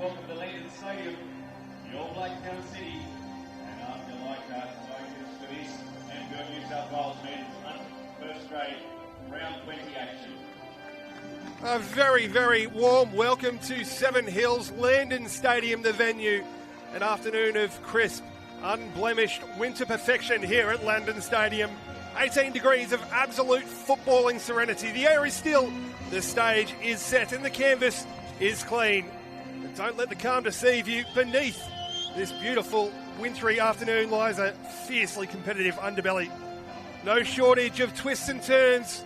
welcome to Landon Stadium, the old Blacktown City, and APIA Leichhardt focus for this NPL New South Wales men's first grade round 20 action. A very, very warm welcome to Seven Hills, Landon Stadium, the venue. An afternoon of crisp, unblemished winter perfection here at Landon Stadium. 18 degrees of absolute footballing serenity. The air is still, the stage is set, and the canvas is clean. But don't let the calm deceive you. Beneath this beautiful wintry afternoon lies a fiercely competitive underbelly. No shortage of twists and turns,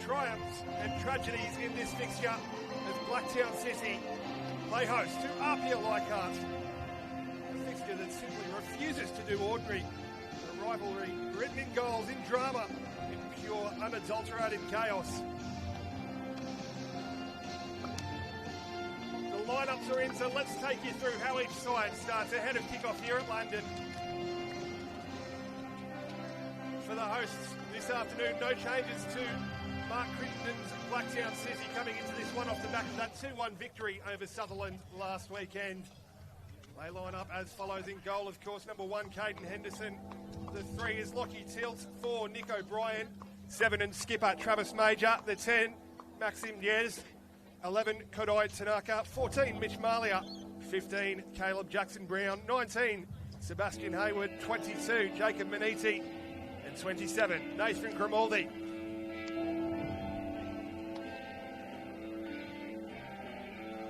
triumphs and tragedies in this fixture as Blacktown City play host to APIA Leichhardt. A fixture that simply refuses to do ordinary. A rivalry written in goals, in drama, in pure unadulterated chaos. The lineups are in, so let's take you through how each side starts ahead of kickoff here at London. For the hosts this afternoon, no changes to Mark Crittenden's Blacktown City coming into this one off the back of that 2-1 victory over Sutherland last weekend. They line up as follows in goal, of course. Number 1, Caden Henderson. The 3 is Lockie Tilt. 4, Nick O'Brien. 7 and skipper Travis Major. The 10, Maxim Diaz. 11, Kodai Tanaka. 14, Mitch Malia. 15, Caleb Jackson-Brown. 19, Sebastian Hayward. 22, Jacob Maniti. And 27, Nathan Grimaldi.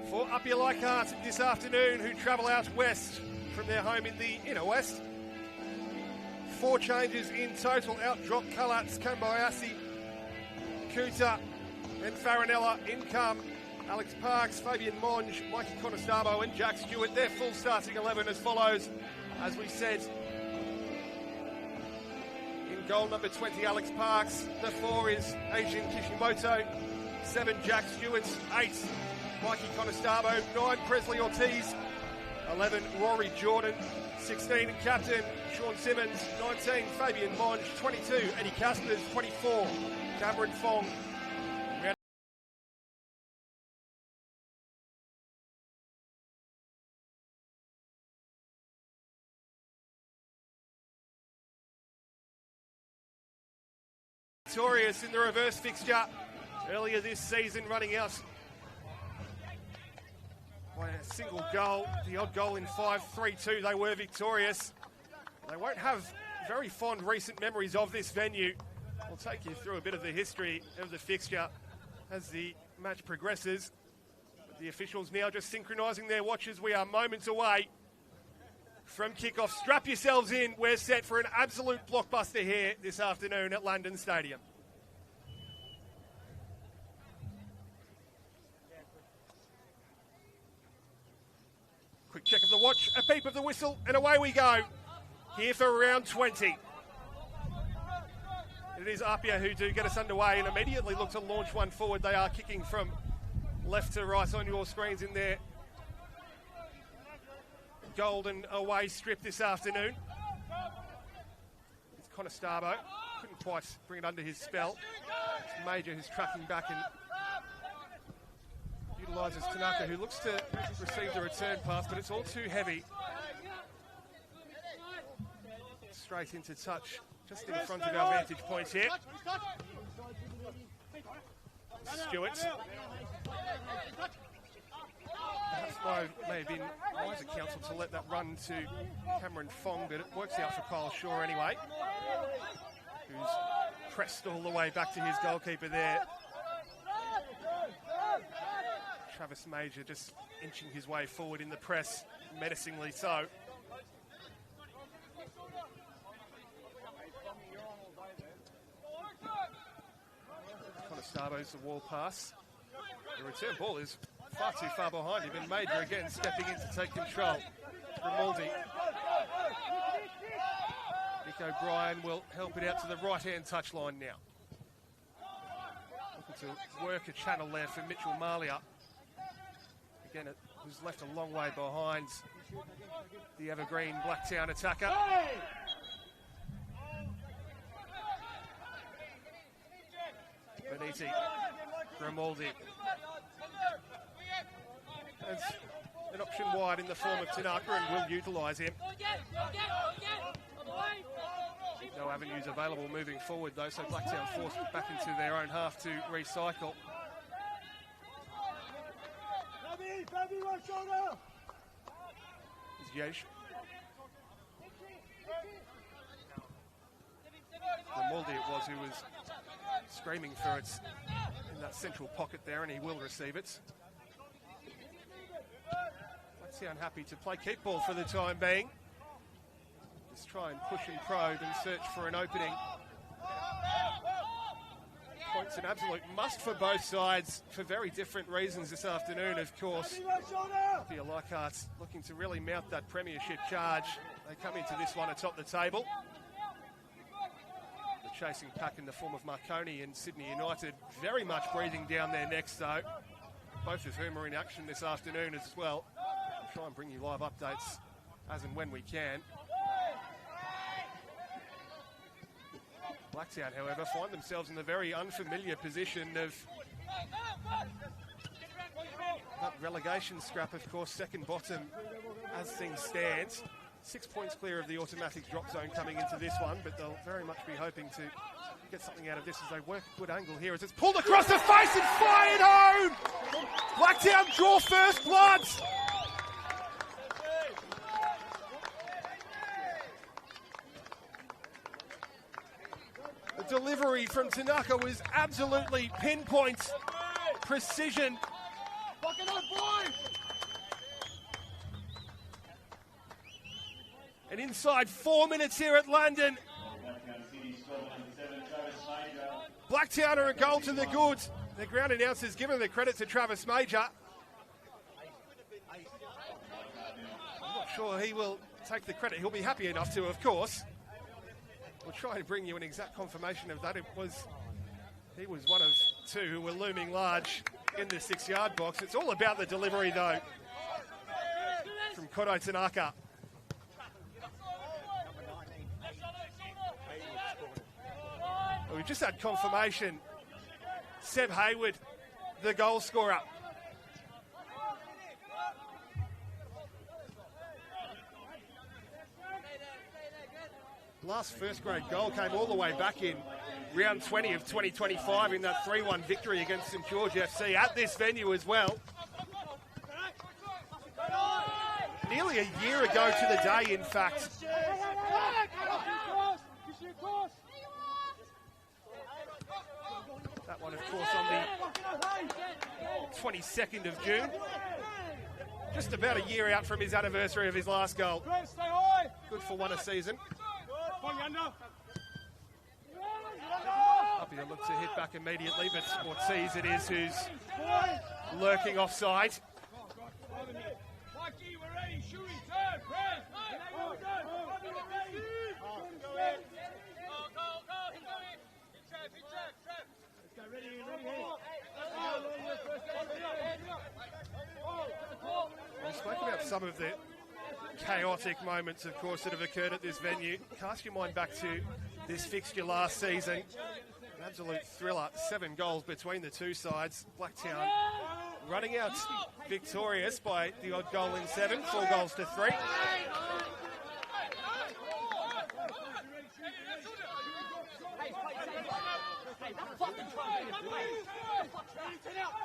For APIA Leichhardt this afternoon, who travel out west from their home in the inner west. 4 changes in total. Out drop Kalats, Kambayasi, Kuta and Farinella. In come Alex Parks, Fabian Monge, Mikey Conestabo and Jack Stewart. Their full starting 11 as follows. As we said, in goal number 20, Alex Parks. The 4 is Asian Kishimoto. 7, Jack Stewart. 8, Mikey Conestabo. 9, Presley Ortiz. 11, Rory Jordan. 16, captain Sean Simmons. 19, Fabian Monge. 22, Eddie Caspers. 24, Cameron Fong. Victorious in the reverse fixture earlier this season, running out by a single goal, the odd goal in 5, 3-2. They were victorious. They won't have very fond recent memories of this venue. We'll take you through a bit of the history of the fixture as the match progresses. But the officials now just synchronising their watches. We are moments away from kickoff. Strap yourselves in. We're set for an absolute blockbuster here this afternoon at London Stadium. Quick check of the watch, a peep of the whistle, and away we go. Here for round 20. It is APIA who do get us underway and immediately look to launch one forward. They are kicking from left to right on your screens in there. Golden away strip this afternoon. It's Conestabo. Couldn't quite bring it under his spell. It's Major who's tracking back and utilises Tanaka, who looks to receive the return pass, but it's all too heavy. Straight into touch, just in front of our vantage point here. Stewart. Perhaps may have been wiser counsel to let that run to Cameron Fong, but it works out for Kyle Shaw anyway, who's pressed all the way back to his goalkeeper there. Travis Major just inching his way forward in the press, menacingly so. Conestabo's the wall pass. The return ball is far too far behind him, and Major again stepping in to take control. Grimaldi. Nick O'Brien will help it out to the right-hand touchline now. Looking to work a channel there for Mitchell Malia. Again, it was left a long way behind the evergreen Blacktown attacker. Beniti, Grimaldi. an option wide in the form of Tanaka and will utilise him. No avenues available moving forward though, so Blacktown forced back into their own half to recycle. Yesh. Maldi it was who was screaming for it in that central pocket there, and he will receive it. Blacktown happy to play keep ball for the time being. Just try and push and probe and search for an opening. Points an absolute must for both sides for very different reasons this afternoon, of course. APIA Leichhardt looking to really mount that premiership charge. They come into this one atop the table. The chasing pack in the form of Marconi and Sydney United very much breathing down their necks though. Both of whom are in action this afternoon as well. We'll try and bring you live updates as and when we can. Blacktown, however, find themselves in the very unfamiliar position of that relegation scrap, of course, second bottom as things stand. 6 points clear of the automatic drop zone coming into this one, but they'll very much be hoping to get something out of this as they work a good angle here as it's pulled across the face and fired home! Blacktown draw first blood! The delivery from Tanaka was absolutely pinpoint precision. And inside 4 minutes here at London, Blacktown are a goal to the good. The ground announcers giving the credit to Travis Major. I'm not sure he will take the credit. He'll be happy enough to, of course. We'll try and bring you an exact confirmation of that. He was one of two who were looming large in the 6-yard box. It's all about the delivery though from Kodo Tanaka. We just had confirmation. Seb Hayward, the goal scorer. Last first grade goal came all the way back in round 20 of 2025 in that 3-1 victory against St George FC at this venue as well. Nearly a year ago to the day, in fact. That one, of course, on the 22nd of June. Just about a year out from his anniversary of his last goal. Good for one a season. APIA look to hit back immediately, but Ortiz it is who's lurking offside. We spoke about some of the chaotic moments, of course, that have occurred at this venue. Cast your mind back to this fixture last season. An absolute thriller. 7 goals between the two sides. Blacktown running out victorious by the odd goal in 7, 4 goals to 3.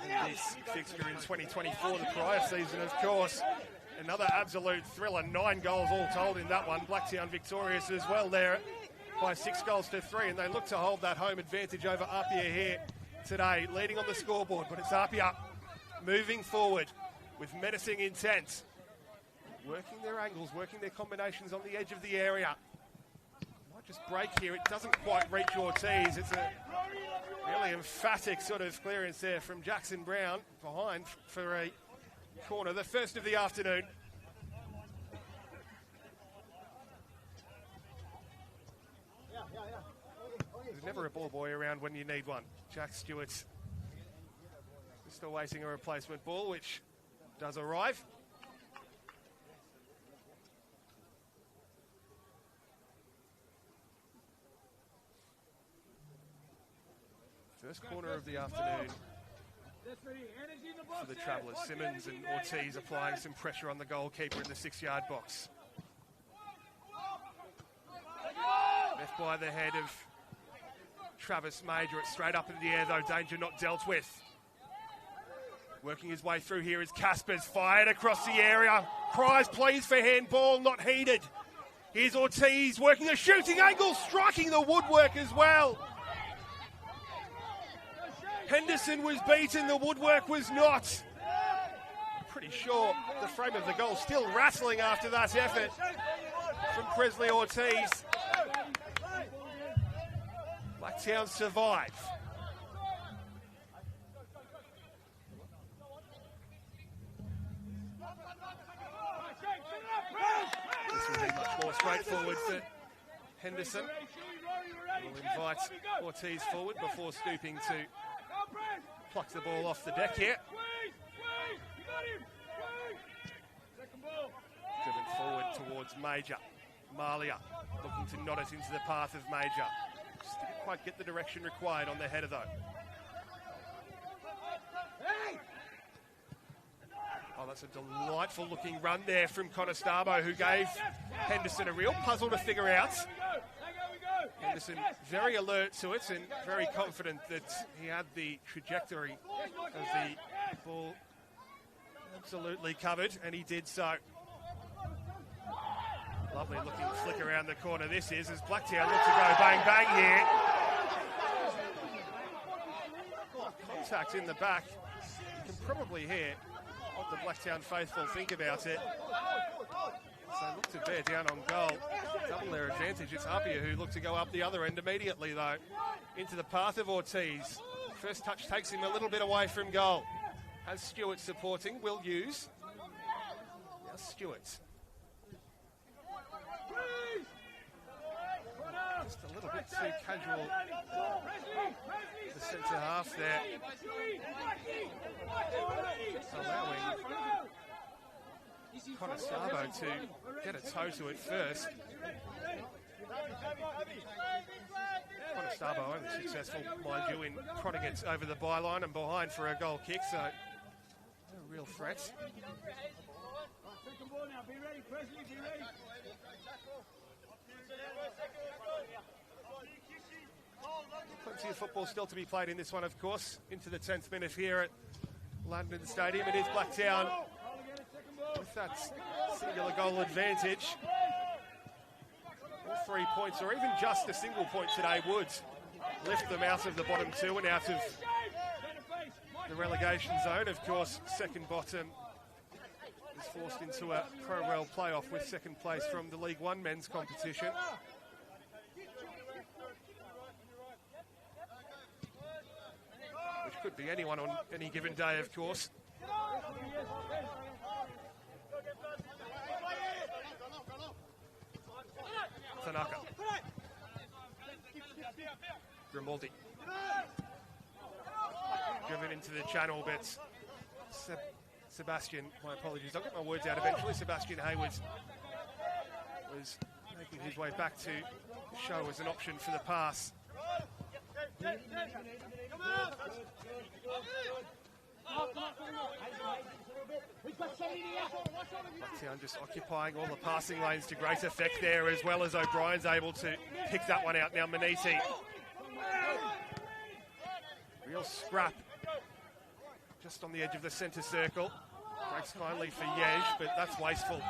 In this fixture in 2024, the prior season, of course. Another absolute thriller, 9 goals all told in that one. Blacktown victorious as well there by 6 goals to 3, and they look to hold that home advantage over APIA here today, leading on the scoreboard. But it's APIA moving forward with menacing intent, working their angles, working their combinations on the edge of the area. Might just break here. It doesn't quite reach Ortiz. It's a really emphatic sort of clearance there from Jackson Brown behind for a corner, the first of the afternoon. There's never a ball boy around when you need one. Jack Stewart still waiting a replacement ball, which does arrive. First corner of the afternoon for the Travellers. Simmons and Ortiz applying some pressure on the goalkeeper in the 6-yard box. Left by the head of Travis Major. It's straight up in the air though, danger not dealt with. Working his way through here is Caspers, fired across the area. Cries please for handball, not heeded. Here's Ortiz working a shooting angle, striking the woodwork as well. Henderson was beaten, the woodwork was not. Pretty sure the frame of the goal still rattling after that effort from Presley Ortiz. Blacktown survive. This will be much more straightforward for Henderson. We'll invite Ortiz forward before stooping to pluck the ball off the deck here. Driven forward towards Major. Malia looking to nod it into the path of Major. Just didn't quite get the direction required on the header though. Oh, that's a delightful looking run there from Conestabro, who gave Henderson a real puzzle to figure out. Henderson very alert to it and very confident that he had the trajectory of the ball absolutely covered, and he did so. Lovely looking flick around the corner this is, as Blacktown look to go bang bang here. Contact in the back. You can probably hear what the Blacktown faithful think about it. So look to bear down on goal. Double their advantage. It's APIA who look to go up the other end immediately though. Into the path of Ortiz. First touch takes him a little bit away from goal. Has Stewart supporting, will use. Now Stewart. Just a little bit too casual. The centre half there. Allowing Conestabro to get a toe to it first. Conestabro only successful, mind you, in prodding it over the byline and behind for a goal kick, so no real threat. Plenty of football still to be played in this one, of course. Into the 10th minute here at London Stadium. It is Blacktown with that singular goal advantage. All 3 points, or even just a single point today, would lift them out of the bottom two and out of the relegation zone. Of course, second bottom is forced into a Pro-Rel playoff with second place from the League One men's competition. Which could be anyone on any given day, of course. Tanaka. Grimaldi. Driven into the channel, but Sebastian, my apologies, I'll get my words out eventually. Sebastian Hayward was making his way back to show as an option for the pass. Blacktown just occupying all the passing lanes to great effect there, as well as O'Brien's able to pick that one out now. Maniti. Real scrap just on the edge of the centre circle. Breaks kindly for Yej, but that's wasteful.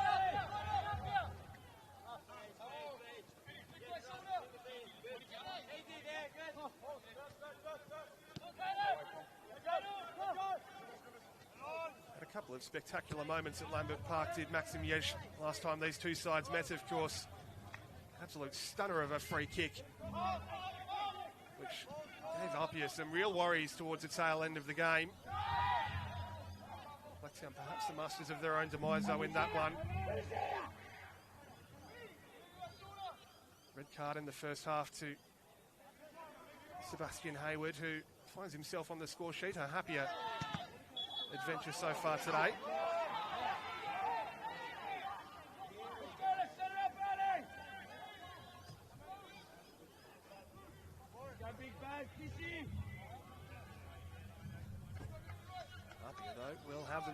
A couple of spectacular moments at Lambert Park, did Maxim Yej last time these two sides met, of course. Absolute stunner of a free kick, which gave APIA some real worries towards the tail end of the game. Blacktown perhaps the masters of their own demise though in that one. Red card in the first half to Sebastian Hayward, who finds himself on the score sheet. A happier adventure so far today.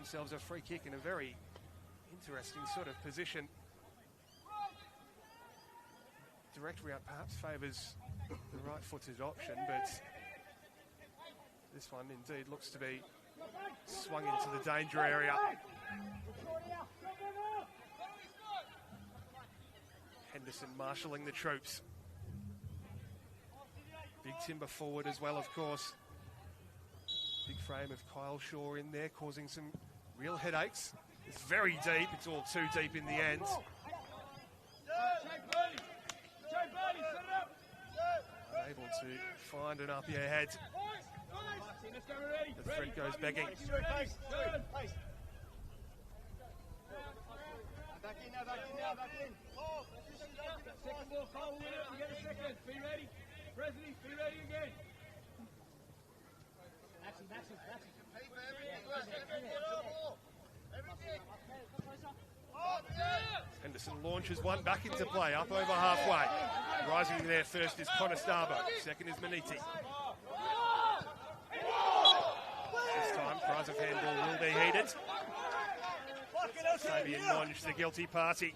themselves a free kick in a very interesting sort of position. Direct route perhaps favours the right-footed option, but this one indeed looks to be swung into the danger area. Henderson marshalling the troops. Big timber forward as well, of course. Big frame of Kyle Shaw in there, causing some real headaches. It's very deep. It's all too deep in the end. Unable to find an APIA head. The threat goes begging. Back in now, back in now, back in. Second ball, Cole, win it. You get a second. Be ready. President, be ready again. That's it. Henderson launches one back into play, up over halfway. Rising there first is Conestabo, second is Maniti. This time, prize of handball will be heeded. Fabian Monge, the guilty party.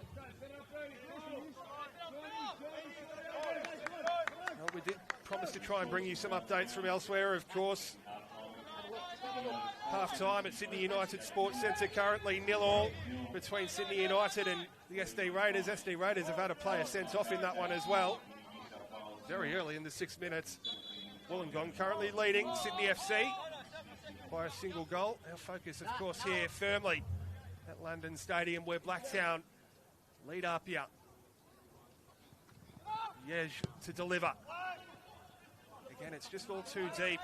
Well, we did promise to try and bring you some updates from elsewhere, of course. Half-time at Sydney United Sports Centre, currently 0-0 between Sydney United and the SD Raiders. SD Raiders have had a player sent off in that one as well. Very early in the 6 minutes. Wollongong currently leading Sydney FC by a single goal. Our focus, of course, here firmly at London Stadium, where Blacktown lead APIA. Yej to deliver. Again, it's just all too deep.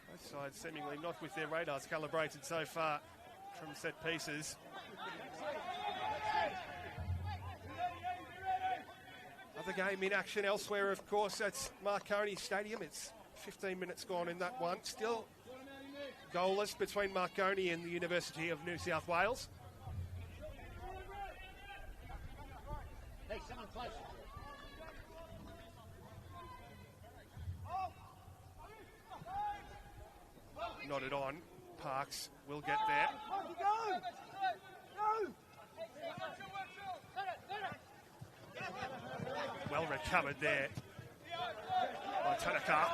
Both sides seemingly not with their radars calibrated so far from set pieces. Other game in action elsewhere, of course, that's Marconi Stadium. It's 15 minutes gone in that one. Still goalless between Marconi and the University of New South Wales. Hey, someone close. Nodded on. Parks will get there. Well recovered there by Tanaka.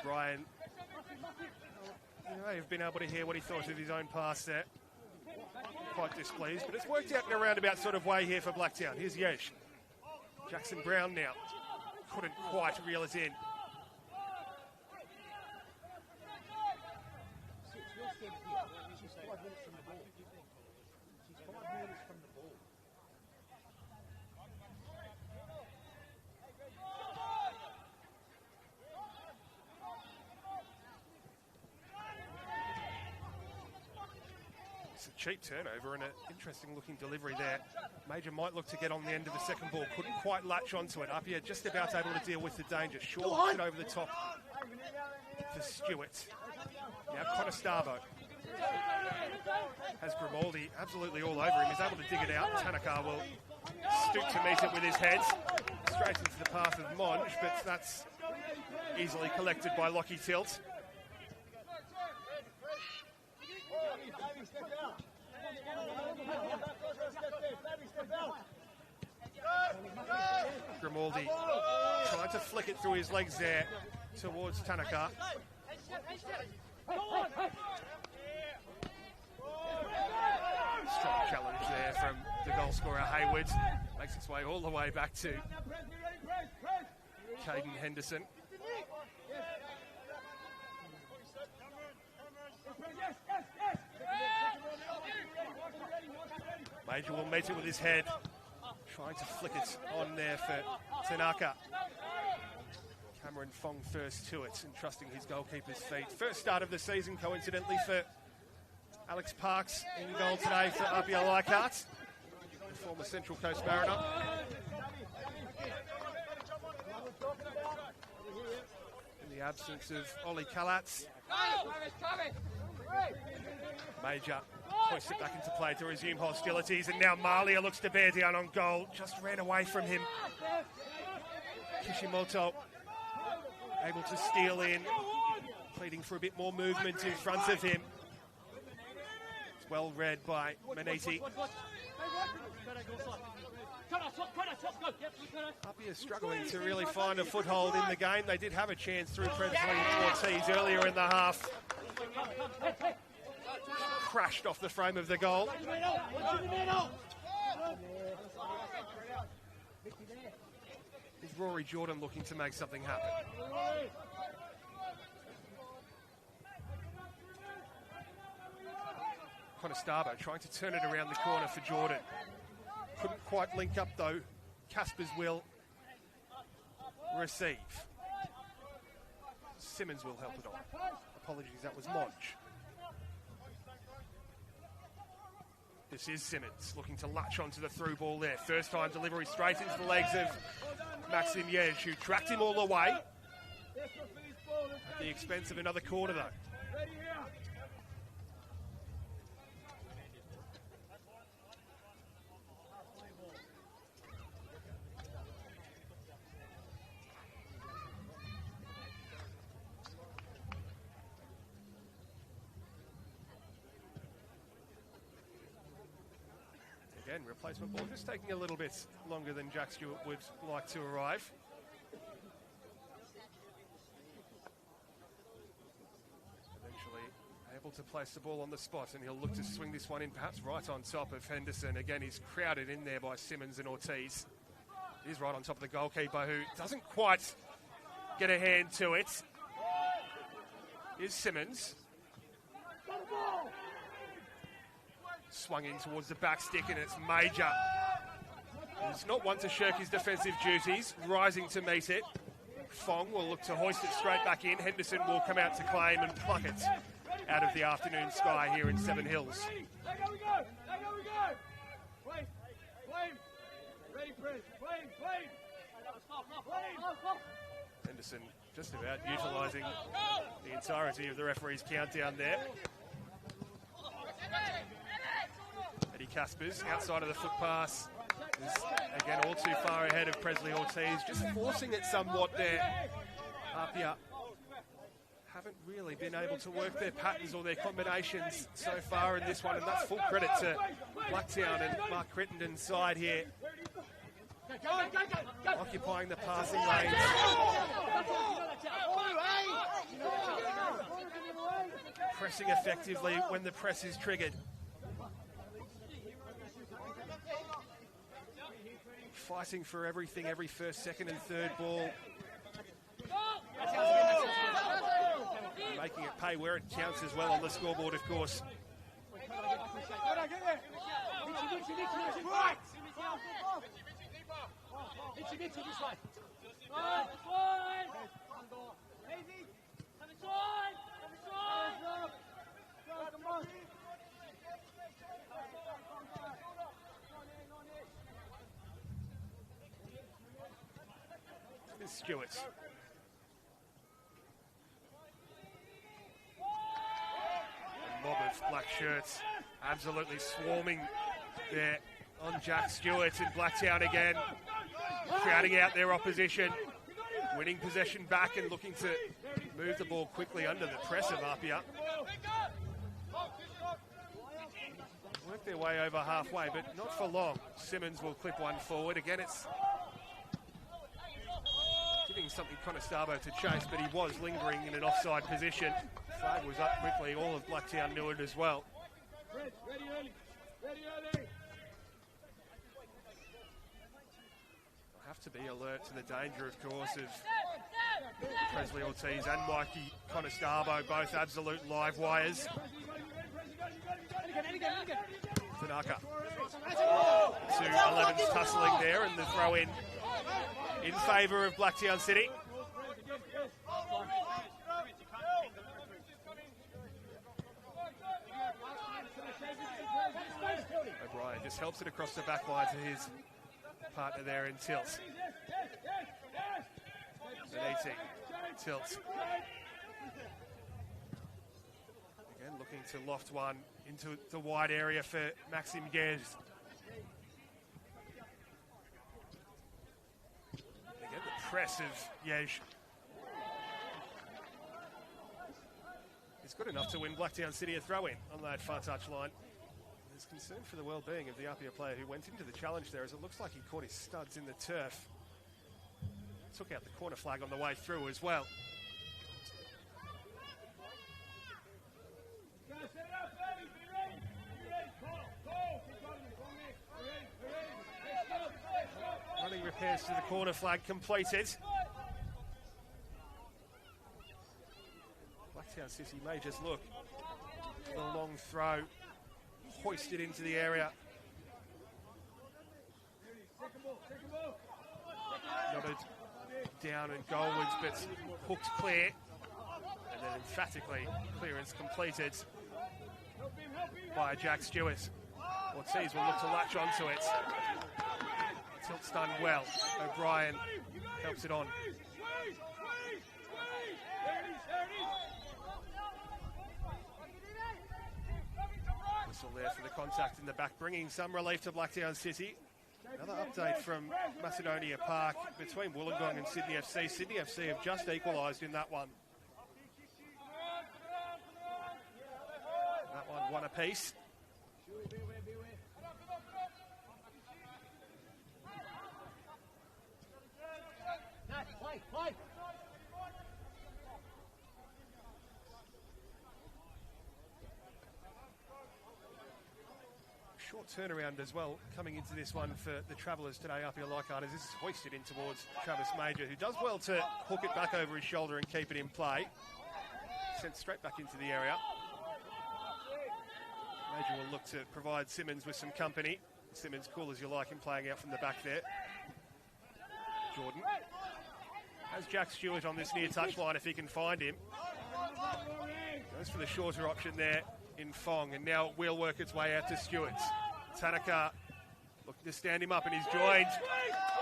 O'Brien, you may have been able to hear what he thought of his own pass there. Quite displeased, but it's worked out in a roundabout sort of way here for Blacktown. Here's Yesh. Jackson Brown now. Couldn't quite reel it in. It's a cheap turnover and an interesting looking delivery there. Major might look to get on the end of the second ball. Couldn't quite latch onto it. APIA just about able to deal with the danger. Shaw it over the top for Stewart. Now Conestabo has Grimaldi absolutely all over him. He's able to dig it out. Tanaka will stoop to meet it with his head. Straight into the path of Monge, but that's easily collected by Lockie Tilt. Grimaldi trying to flick it through his legs there towards Tanaka. Strong challenge there from the goal scorer Hayward. Makes its way all the way back to Caden Henderson. Major will meet it with his head. Trying to flick it on there for Tanaka. Cameron Fong first to it, entrusting his goalkeeper's feet. First start of the season, coincidentally, for Alex Parks in goal today for APIA Leichhardt, the former Central Coast Mariner. In the absence of Ollie Kalatz, Major hoists it back into play to resume hostilities, and now Malia looks to bear down on goal. Just ran away from him. Kishimoto able to steal in, pleading for a bit more movement in front of him. It's well read by Maniti. APIA struggling to really find a foothold in the game. They did have a chance through Presley Ortiz earlier in the half. Crashed off the frame of the goal. Is Rory Jordan looking to make something happen? Conestabo trying to turn it around the corner for Jordan. Couldn't quite link up though. Caspers will receive. Simmons will help it on. Apologies, that was Monch. This is Simmons looking to latch onto the through ball there. First time delivery straight into the legs of Maxim Yej, who tracked him all the way. At the expense of another corner though. Again, replacement ball just taking a little bit longer than Jack Stewart would like to arrive. Eventually able to place the ball on the spot, and he'll look to swing this one in perhaps right on top of Henderson. Again, he's crowded in there by Simmons and Ortiz. He's right on top of the goalkeeper, who doesn't quite get a hand to it. Here's Simmons. Swung in towards the back stick, and it's Major. He's not one to shirk his defensive duties, rising to meet it. Fong will look to hoist it straight back in. Henderson will come out to claim and pluck it out of the afternoon sky here in Seven Hills. Henderson just about utilising the entirety of the referee's countdown there. Eddie Caspers, outside of the foot pass, is again all too far ahead of Presley Ortiz, just forcing it somewhat there. APIA haven't really been able to work their patterns or their combinations so far in this one, and that's full credit to Blacktown and Mark Crittenden's side here, occupying the passing lanes. Pressing effectively when the press is triggered. Fighting for everything, every first, second and third ball. Making it pay where it counts as well on the scoreboard, of course. Stewart. A mob of black shirts absolutely swarming there on Jack Stewart, and Blacktown again crowding out their opposition, winning possession back and looking to move the ball quickly under the press of APIA. Work their way over halfway, but not for long. Simmons will clip one forward. Again, it's giving something Conestabo to chase, but he was lingering in an offside position. Flag was up quickly. All of Blacktown knew it as well. I have to be alert to the danger, of course, of Presley Ortiz and Mikey Conestabo, both absolute live wires. Tanaka. 2 11s tussling there, and the throw in favour of Blacktown City. O'Brien just helps it across the back line to his partner there in Tilt. Beniti, Tilt. Again, looking to loft one into the wide area for Maxim Yej. Again, the press of Yej It's good enough to win Blacktown City a throw-in on that far touch line. There's concern for the well-being of the APIA player who went into the challenge there, as it looks like he caught his studs in the turf. Took out the corner flag on the way through as well. Running repairs to the corner flag completed. Blacktown City may just look for the long throw, hoisted into the area. Nodded down and goalwards, but hooked clear. And then emphatically, clearance completed by Jack Stewart. Ortiz will look to latch onto it. Tilt's done well. O'Brien helps it on. Whistle there for the contact in the back, bringing some relief to Blacktown City. Another update from Macedonia Park between Wollongong and Sydney FC. Sydney FC have just equalised in that one. That one apiece. Short turnaround as well coming into this one for the travellers today. APIA Leichhardt, as this is hoisted in towards Travis Major, who does well to hook it back over his shoulder and keep it in play. Sent straight back into the area. Major will look to provide Simmons with some company. Simmons, cool as you like him, playing out from the back there. Jordan has Jack Stewart on this near touchline if he can find him. Goes for the shorter option there in Fong, and now it will work its way out to Stewart. Tanaka looking to stand him up, and he's joined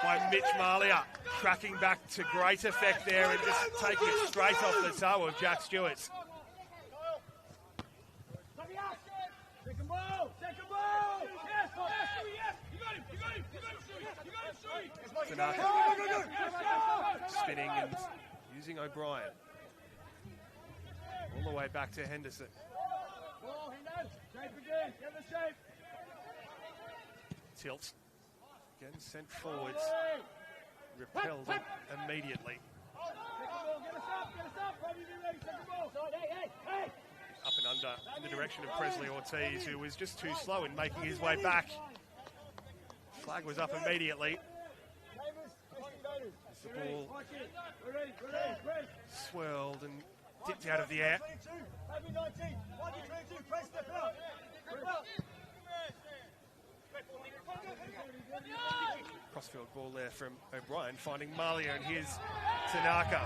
by Mitch Malia, tracking back to great effect there and just taking it straight off the toe of Jack Stewart. Second ball! Second ball! Yes! Yes! You got him! You got him! You got him, Stewie! You got him, Stewie! Tanaka spinning and using O'Brien. All the way back to Henderson. Ball, Hendo! Shape again! Get the shape! Tilt. Again sent forwards. Repelled immediately. Second ball! Get us up! Get us up! Ready, be ready! Second ball! Hey! Up and under in the direction of Presley Ortiz, who was just too slow in making his way back. Flag was up immediately. As the ball swirled and dipped out of the air. Crossfield ball there from O'Brien, finding Malia and his Tanaka.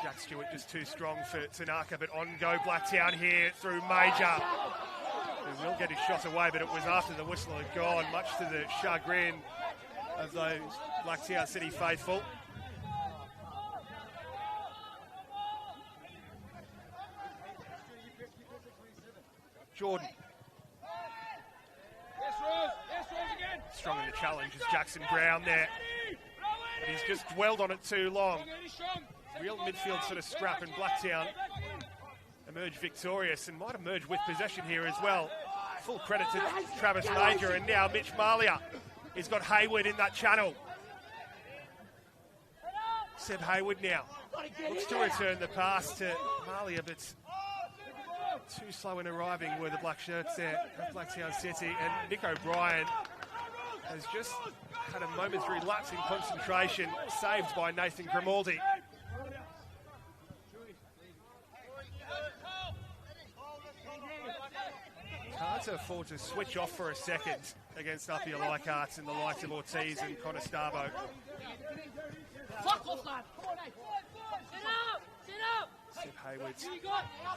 Jack Stewart just too strong for Tanaka, but on go Blacktown here through Major, who will get his shot away, but it was after the whistle had gone, much to the chagrin of those Blacktown City faithful. Jordan. Strong in the challenge is Jackson Brown there. But he's just dwelled on it too long. Real midfield sort of scrap, and Blacktown emerged victorious and might emerge with possession here as well. Full credit to Travis Major, and now Mitch Malia. He's got Hayward in that channel. Seb Hayward now looks to return the pass to Malia, but too slow in arriving were the black shirts there at Blacktown City, and Nick O'Brien has just had a momentary lapse in concentration, saved by Nathan Grimaldi. Can't afford to switch off for a second against APIA Leichhardt and the likes of Ortiz and Conestavo. Seb Hayward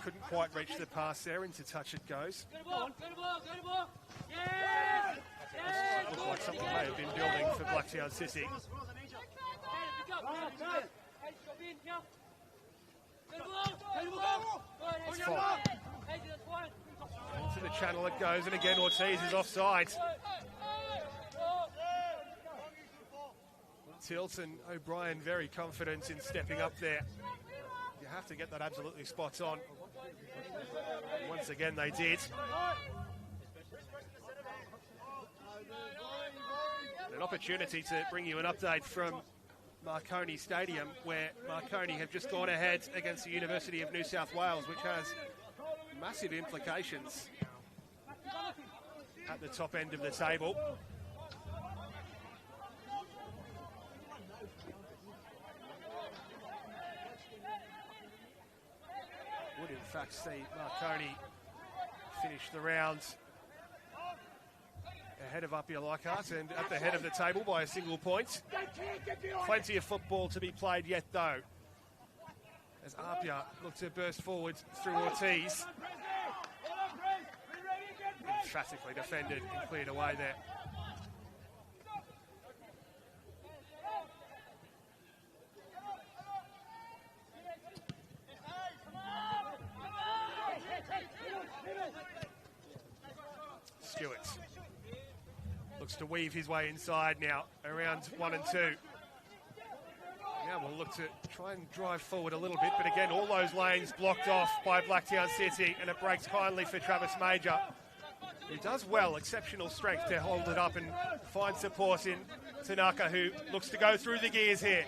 couldn't quite reach the pass there, into touch it goes. Looks like something may have been building for Blacktown City. It's Fong. Into the channel it goes, and again Ortiz is offside. Tilt and O'Brien very confident in stepping up there. have to get that absolutely spot on. Once again, they did. An opportunity to bring you an update from Marconi Stadium, where Marconi have just gone ahead against the University of New South Wales, which has massive implications at the top end of the table. Would in fact see Marconi finish the round ahead of APIA Leichhardt and at the head of the table by a single point. Plenty of football to be played yet, though, as APIA look to burst forward through Ortiz. Emphatically defended and cleared away there. Stewart looks to weave his way inside now, around 1 and 2. Now we'll look to try and drive forward a little bit, but again, all those lanes blocked off by Blacktown City, and it breaks kindly for Travis Major, who does well, exceptional strength to hold it up and find support in Tanaka, who looks to go through the gears here.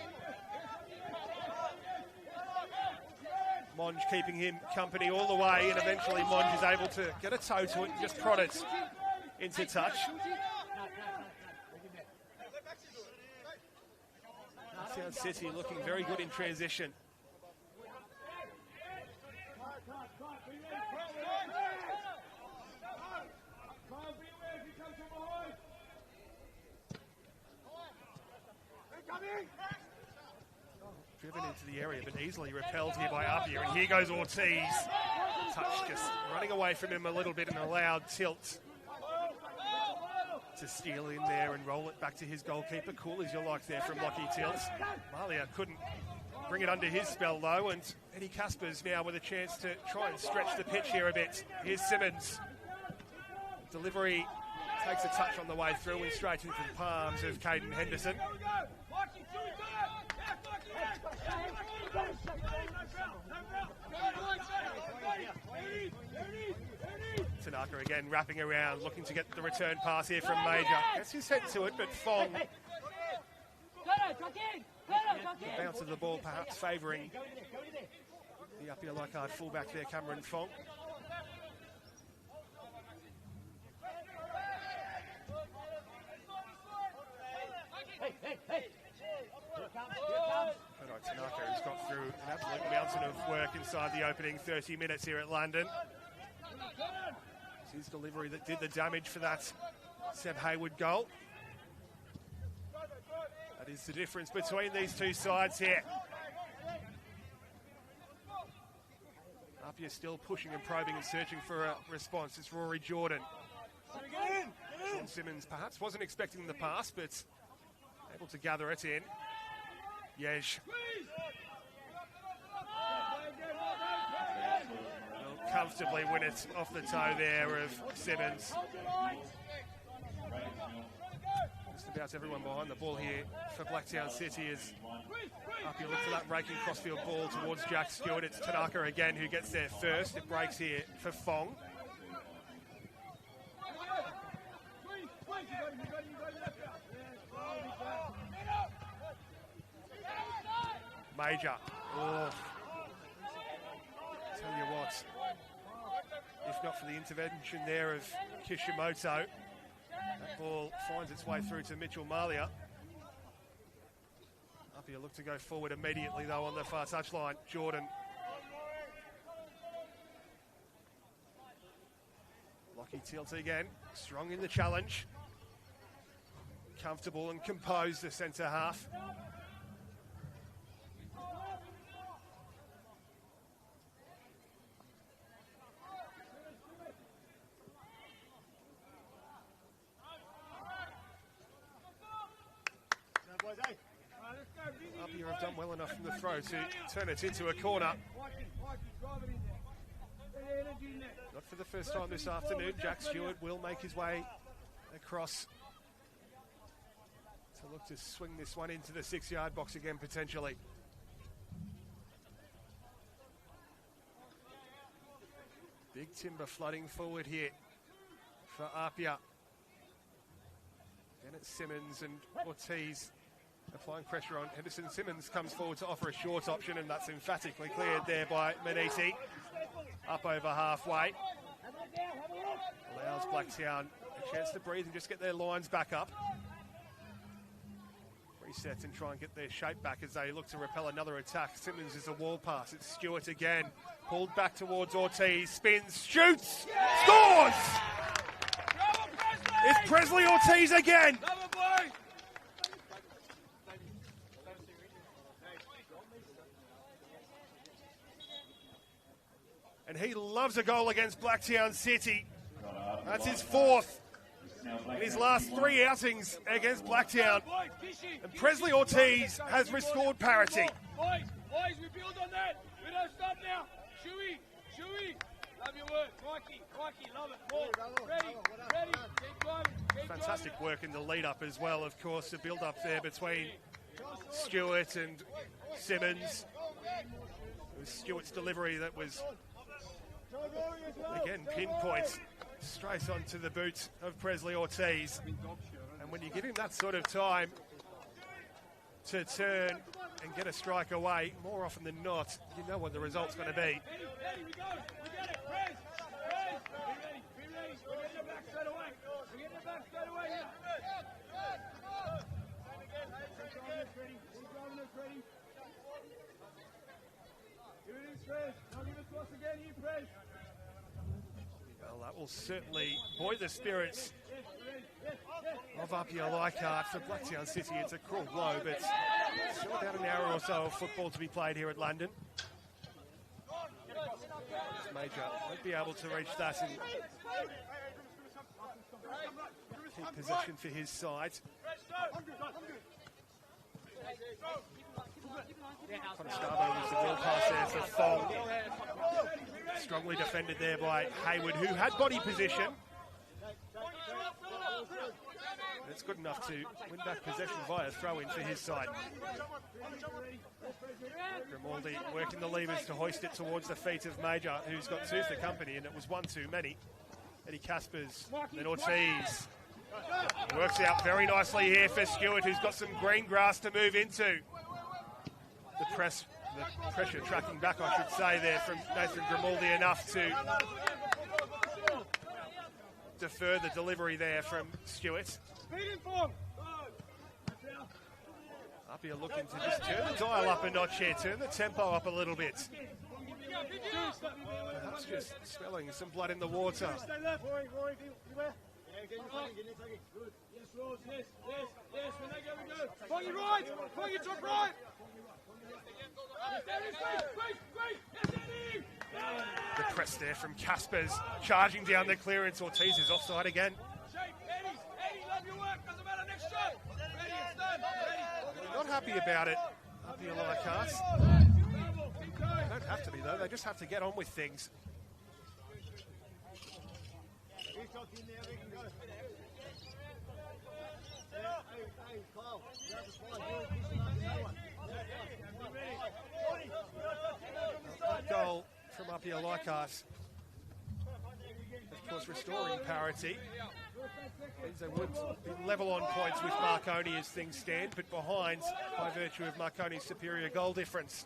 Monge keeping him company all the way, and eventually Monge is able to get a toe to it and just prod it into touch. Blacktown City looking very good in transition. Driven into the area, but easily repelled here by APIA. And here goes Ortiz. Touch just running away from him a little bit, and allowed Tilt to steal in there and roll it back to his goalkeeper. Cool as you like there from Lockie Tilt. Malia couldn't bring it under his spell, though, and Eddie Casper's now with a chance to try and stretch the pitch here a bit. Here's Simmons. Delivery takes a touch on the way through and straight into the palms of Caden Henderson. Tanaka again wrapping around, looking to get the return pass here from Major. Gets his head to it, but Fong, the bounce of the ball perhaps favouring the APIA Leichhardt fullback there, Cameron Fong. Tanaka has got through an absolute mountain of work inside the opening 30 minutes here at London. It's his delivery that did the damage for that Seb Hayward goal. That is the difference between these two sides here. APIA still pushing and probing and searching for a response. It's Rory Jordan. Sean Simmons perhaps wasn't expecting the pass, but able to gather it in. Yesh. Will comfortably win it off the toe there of Simmons. Just about everyone behind the ball here for Blacktown City as APIA look for that raking crossfield ball towards Jack Stewart. It's Tanaka again who gets there first. It breaks here for Fong. Major. Oh. Tell you what, if not for the intervention there of Kishimoto, that ball finds its way through to Mitchell Malia. APIA look to go forward immediately though on the far touchline. Jordan. Lockie Tilt again, strong in the challenge. Comfortable and composed, the centre half. APIA have done well enough from the throw to turn it into a corner. Not for the first time this afternoon. Jack Stewart will make his way across to look to swing this one into the 6-yard box again potentially. Big timber flooding forward here for APIA. Bennett, Simmons and Ortiz applying pressure on Henderson. Simmons comes forward to offer a short option, and that's emphatically cleared there by Manisi. Up over halfway. Allows Blacktown a chance to breathe and just get their lines back up. Reset and try and get their shape back as they look to repel another attack. Simmons is a wall pass. It's Stewart again. Pulled back towards Ortiz. Spins, shoots, scores! It's Presley Ortiz again. And he loves a goal against Blacktown City. That's his fourth in his last 3 outings against Blacktown. And Presley Ortiz has restored parity. Boys, we build on that. We don't stop now. Shuey. Love your work. Mikey, love it. More. Ready. Keep driving. Fantastic work in the lead-up as well, of course, the build-up there between Stewart and Simmons. It was Stewart's delivery that was, again, pinpoint straight onto the boot of Presley Ortiz. And when you give him that sort of time to turn and get a strike away, more often than not, you know what the result's going to be. Ready, we go. We get it. Press. Be ready. We're getting it back straight away. Keep driving us ready. Give it in stress. Now give it to us again here, press. Well, that will certainly buoy the spirits of APIA Leichhardt. For Blacktown City, it's a cruel blow, but still about an hour or so of football to be played here at London. Major won't be able to reach that and keep possession for his side. Contestable was the ball pass there for Fong. Strongly defended there by Hayward, who had body position. It's good enough to win back possession via throw-in for his side. Grimaldi working the levers to hoist it towards the feet of Major, who's got two for company, and it was one too many. Eddie Caspers, then Ortiz. Works out very nicely here for Stewart, who's got some green grass to move into. The pressure tracking back, I should say, there from Nathan Grimaldi enough to defer the delivery there from Stewart. APIA looking to just turn the dial up a notch here, turn the tempo up a little bit. Perhaps just smelling some blood in the water. Yes, when they go, we go. Foggy right, Foggy top right. The press there from Caspers, charging down the clearance. Ortiz is offside again. Eddie, love your work, doesn't matter, next shot. Ready, it's done, ready. Not happy about it, APIA Leichhardt. They don't have to be, though. They just have to get on with things. Goal from APIA Leichhardt. Of course, restoring parity. Means they would be level on points with Marconi as things stand, but behind by virtue of Marconi's superior goal difference.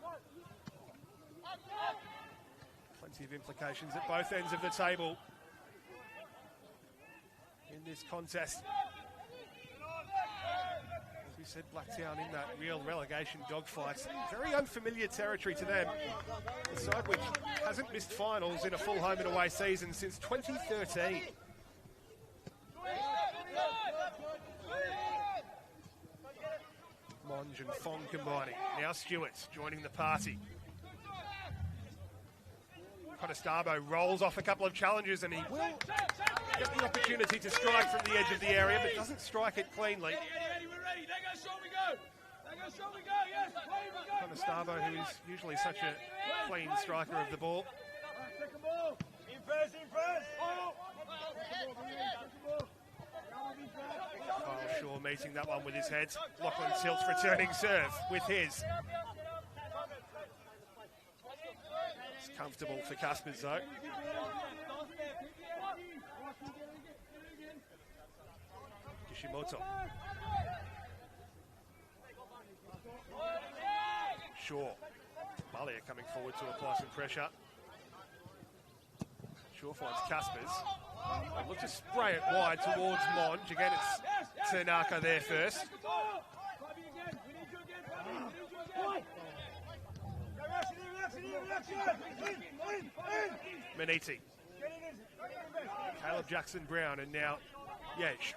Plenty of implications at both ends of the table in this contest. As we said, Blacktown in that real relegation dogfight. Very unfamiliar territory to them. A side which hasn't missed finals in a full home and away season since 2013. Monge and Fong combining. Now Stewart joining the party. Contestable rolls off a couple of challenges and he will get the opportunity to strike from the edge of the area, but doesn't strike it cleanly. Eddie, we're ready. They go, shot we go. Yes, play, we go. Contestable, who is usually such a clean striker of the ball. Second ball. In first. Kyle Shaw meeting that one with his head. Lachlan Tilt's returning serve with his. It's comfortable for Caspers though. Kishimoto. Shaw. Malia coming forward to apply some pressure. Shaw finds Caspers. They look to spray it wide towards Monge. Again, it's Tanaka there first. Maniti. Caleb Jackson-Brown and now Yesh.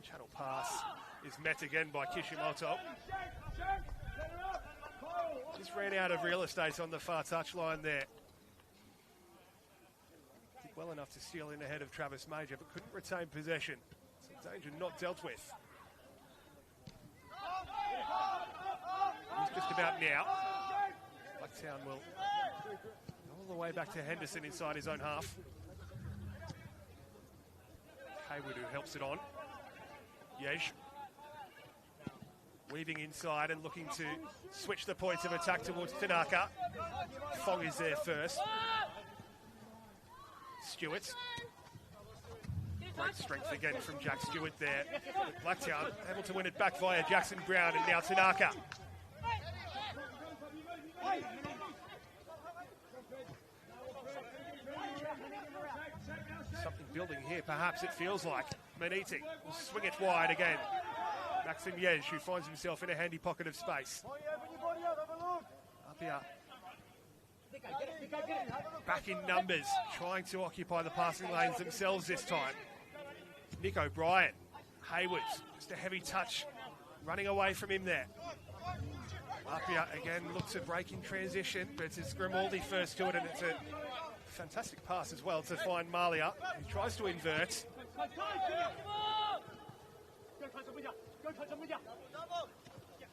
Channel pass is met again by Kishimoto. Just ran out of real estate on the far touchline there. Did well enough to steal in ahead of Travis Major, but couldn't retain possession. Some danger not dealt with. He's just about now. Blacktown will all the way back to Henderson inside his own half. Haywood who helps it on. Yesh. Weaving inside and looking to switch the points of attack towards Tanaka. Fong is there first. Stewart. Great strength again from Jack Stewart there. But Blacktown able to win it back via Jackson-Brown and now Tanaka. Something building here, perhaps it feels like. Maniti will swing it wide again. Maxim Yej, who finds himself in a handy pocket of space. APIA back in numbers, trying to occupy the passing lanes themselves this time. Nick O'Brien, Hayward, just a heavy touch, running away from him there. APIA again looks to break in transition, but it's Grimaldi first to it, and it's a fantastic pass as well to find Malia, who tries to invert.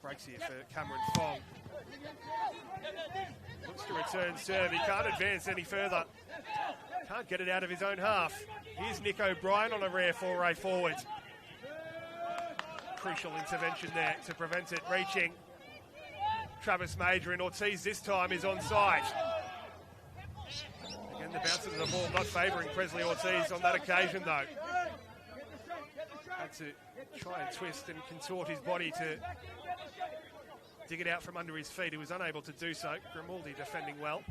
Breaks here for Cameron Fong. Looks to return serve. He can't advance any further. Can't get it out of his own half. Here's Nick O'Brien on a rare foray forward. Crucial intervention there to prevent it reaching. Travis Major, and Ortiz this time is onside. Again, the bounce of the ball not favouring Presley Ortiz on that occasion though. Had to try and twist and contort his body to dig it out from under his feet. He was unable to do so. Grimaldi defending well.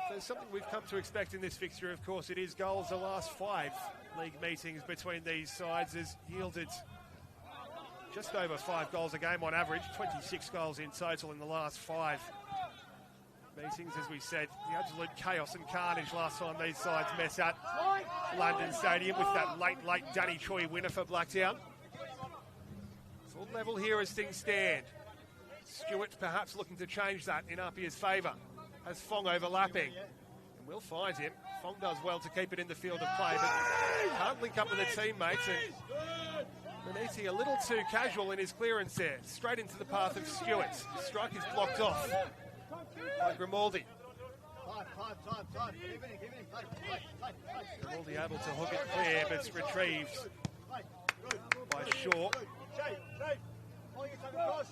There's something we've come to expect in this fixture, of course. It is goals. The last 5 league meetings between these sides has yielded just over 5 goals a game on average, 26 goals in total in the last 5 meetings. As we said, the absolute chaos and carnage last time these sides met at London Stadium with that late Danny Choi winner for Blacktown. It's all level here as things stand. Stewart perhaps looking to change that in APIA's favour. Has Fong overlapping, and we'll find him. Fong does well to keep it in the field of play, but can't link up with the teammates, and Maniti a little too casual in his clearance there. Straight into the path of Stewart. The strike is blocked off by Grimaldi. Grimaldi able to hook it clear, but it's retrieved by Shaw.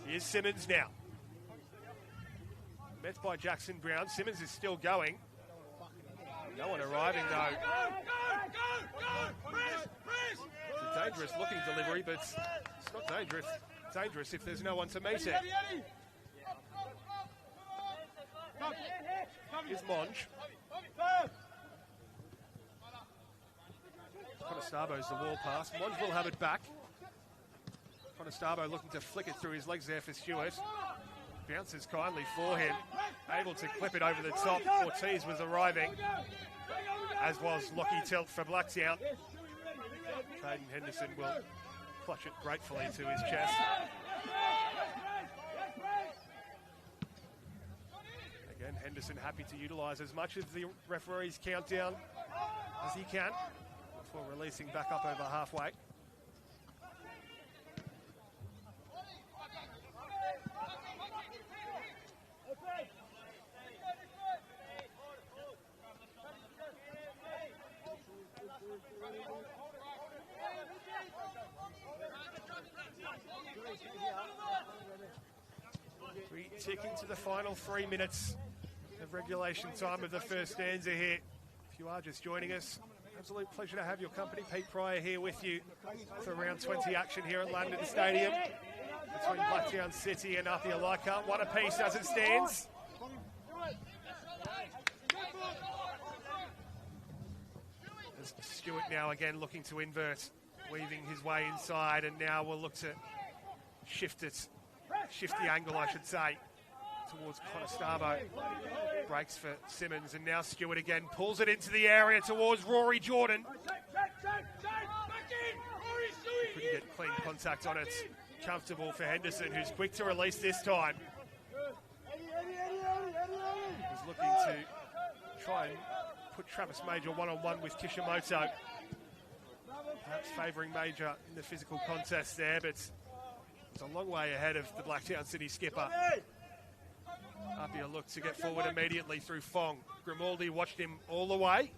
Here's Simmons now. Met by Jackson-Brown. Simmons is still going. No one arriving though. It's a dangerous looking delivery, but it's not dangerous if there's no one to meet it. Here's Monge. Conestabo's the wall pass. Monge will have it back. Conestabo looking to flick it through his legs there for Stewart. Bounces kindly for him, able to clip it over the top. Ortiz was arriving, as was Lockie Tilt for Blacktown. Caden Henderson will clutch it gratefully to his chest. Again, Henderson happy to utilise as much of the referee's countdown as he can before releasing back up over halfway. tick into the final 3 minutes of regulation time of the first stanza here. If you are just joining us, absolute pleasure to have your company. Pete Pryor here with you for round 20 action here at London Stadium between Blacktown City and APIA Leichhardt. One apiece as it stands. As Stewart now again looking to invert, weaving his way inside, and now we'll look to shift the angle, I should say, towards Conestabo. Breaks for Simmons, and now Stewart again pulls it into the area towards Rory Jordan. Couldn't get clean contact on it. Comfortable for Henderson, who's quick to release this time. He's looking to try and put Travis Major one-on-one with Kishimoto. Perhaps favouring Major in the physical contest there, but it's a long way ahead of the Blacktown City skipper. Apia looked to get forward immediately through Fong. Grimaldi watched him all the way.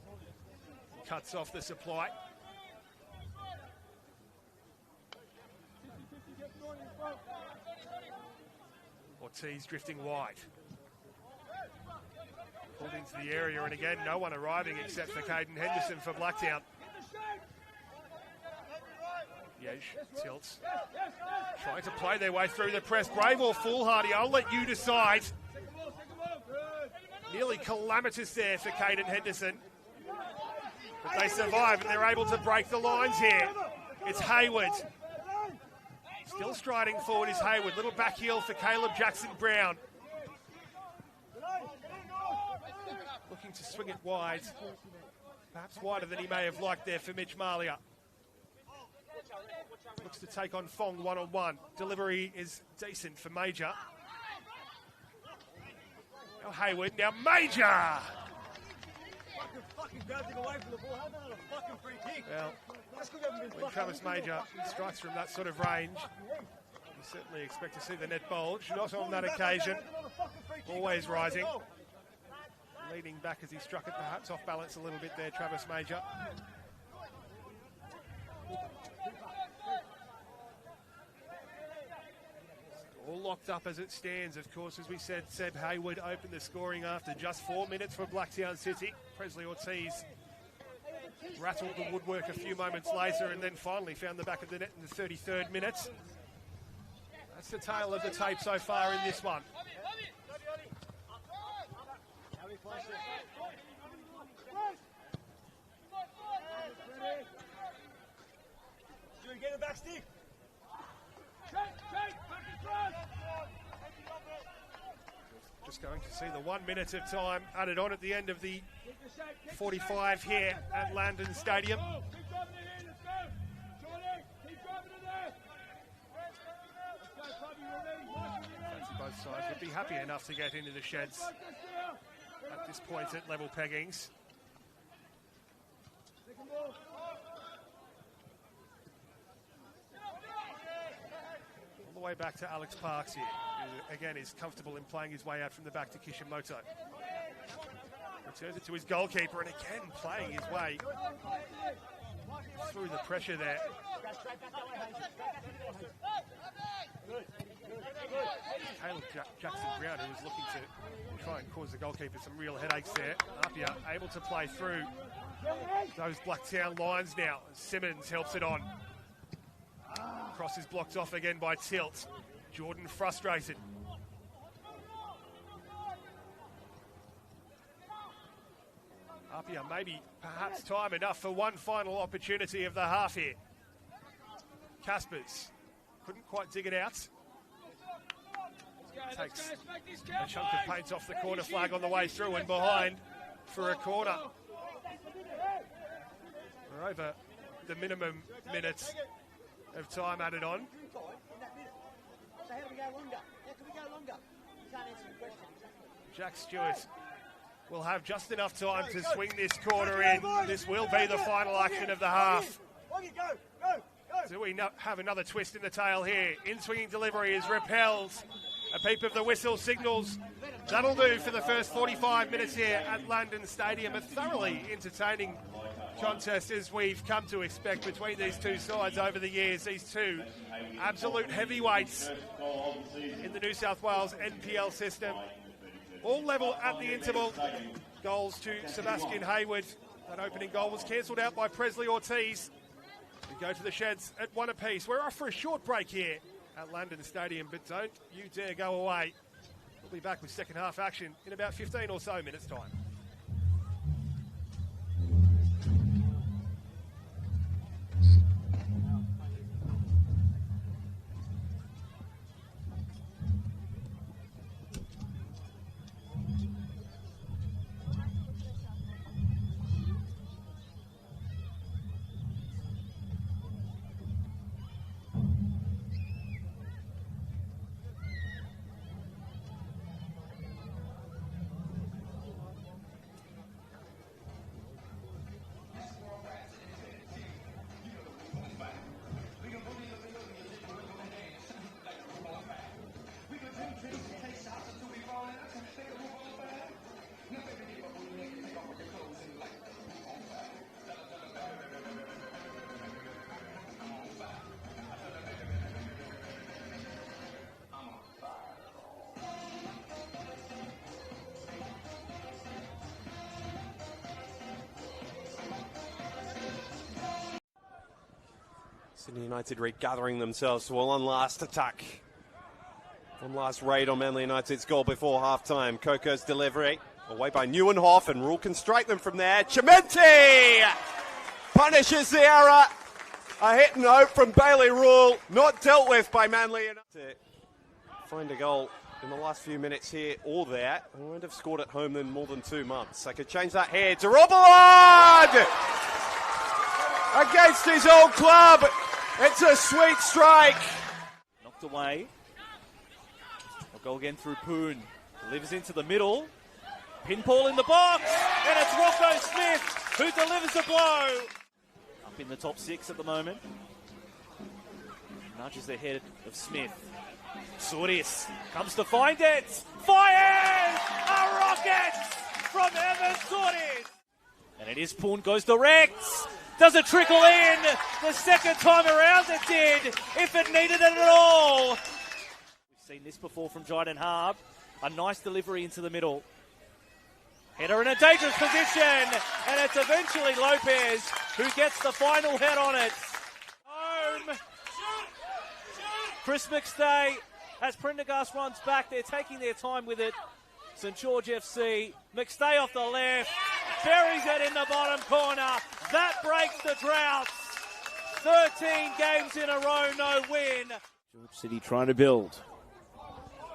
Cuts off the supply. Ortiz drifting wide. Pulled into the area, and again, no one arriving except for Caden Henderson for Blacktown. Yesh tilts. Trying to play their way through the press. Brave or foolhardy, I'll let you decide. Nearly calamitous there for Caden Henderson. But they survive, and they're able to break the lines here. It's Hayward. Still striding forward is Hayward. Little back heel for Caleb Jackson-Brown. Looking to swing it wide. Perhaps wider than he may have liked there for Mitch Malia. Looks to take on Fong one-on-one. Delivery is decent for Major. Now Hayward, now Major! Well, when Travis Major strikes from that sort of range, you certainly expect to see the net bulge. Not on that occasion. Always rising. Leaning back as he struck it, perhaps off balance a little bit there, Travis Major. All locked up as it stands. Of course, as we said, Seb Hayward opened the scoring after just 4 minutes for Blacktown City. Presley Ortiz rattled the woodwork a few moments later and then finally found the back of the net in the 33rd minute. That's the tale of the tape so far in this one. Get it back, Steve. Just going to see the 1 minute of time added on at the end of the 45 here at London Stadium. Both sides would be happy enough to get into the sheds at this point at level peggings. All the way back to Alex Parks here, who again is comfortable in playing his way out from the back to Kishimoto. Returns it to his goalkeeper, and again playing his way through the pressure there. Caleb Jackson-Brown, who was looking to try and cause the goalkeeper some real headaches there. Apia able to play through those Blacktown lines now. Simmons helps it on. Cross is blocked off again by Tilt. Jordan frustrated. Apia maybe perhaps time enough for one final opportunity of the half here. Caspers couldn't quite dig it out. Takes a chunk of paint off the corner flag on the way through and behind for a corner. We're over the minimum minutes of time added on. Jack Stewart will have just enough time to swing this corner in. This will be the final action of the half. Do we have another twist in the tail here? In-swinging delivery is repelled. A peep of the whistle signals. That'll do for the first 45 minutes here at London Stadium. A thoroughly entertaining contest as we've come to expect between these two sides over the years. These two absolute heavyweights in the New South Wales NPL system. All level at the interval. Goals to Sebastian Hayward. That opening goal was cancelled out by Presley Ortiz. We go to the sheds at 1 apiece. We're off for a short break here at London Stadium, but don't you dare go away. We'll be back with second half action in about 15 or so minutes' time. Sydney United regathering themselves for one last attack. One last raid on Manly United's goal before half-time. Coco's delivery away by Neuenhoff, and Rule can strike them from there. Chimenti punishes the error. A hit and hope from Bailey Rule, not dealt with by Manly United. Find a goal in the last few minutes here or there. They won't have scored at home in more than 2 months. They could change that here to Robillard! Against his old club. It's a sweet strike. Knocked away. A goal again through Poon. Delivers into the middle. Pinball in the box. And it's Rocco Smith who delivers the blow. Up in the top 6 at the moment. Nudges the head of Smith. Soudis comes to find it. Fires! A rocket from Evan Soudis. And it is Poon goes direct. Does it trickle in? The second time around it did, if it needed it at all. We've seen this before from Jyden Harb. A nice delivery into the middle. Header in a dangerous position, and it's eventually Lopez who gets the final head on it. Home. Chris McStay, as Prendergast runs back, they're taking their time with it. St George FC, McStay off the left, buries it in the bottom corner. That breaks the drought. 13 games in a row, no win. George City trying to build.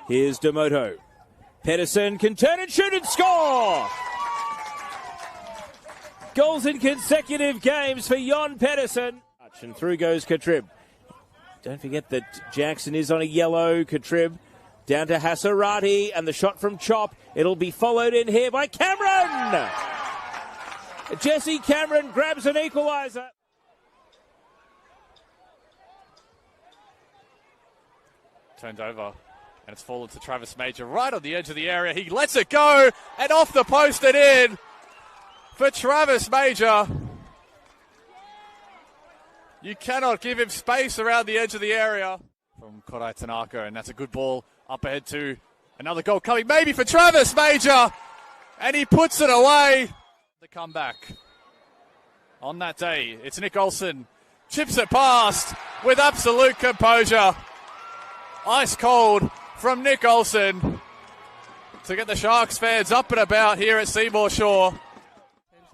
Here's Demoto. Pedersen can turn and shoot and score! Goals in consecutive games for Jon Pedersen. And through goes Katrib. Don't forget that Jackson is on a yellow. Katrib down to Hasarati, and the shot from Chop. It'll be followed in here by Cameron! Jesse Cameron grabs an equaliser. Turned over, and it's fallen to Travis Major right on the edge of the area. He lets it go, and off the post and in for Travis Major. You cannot give him space around the edge of the area. From Kodai Tanaka, and that's a good ball up ahead to another goal coming, maybe for Travis Major, and he puts it away. The comeback on that day, it's Nick Olsen, chips it past with absolute composure. Ice cold from Nick Olsen to get the Sharks fans up and about here at Seymour Shore.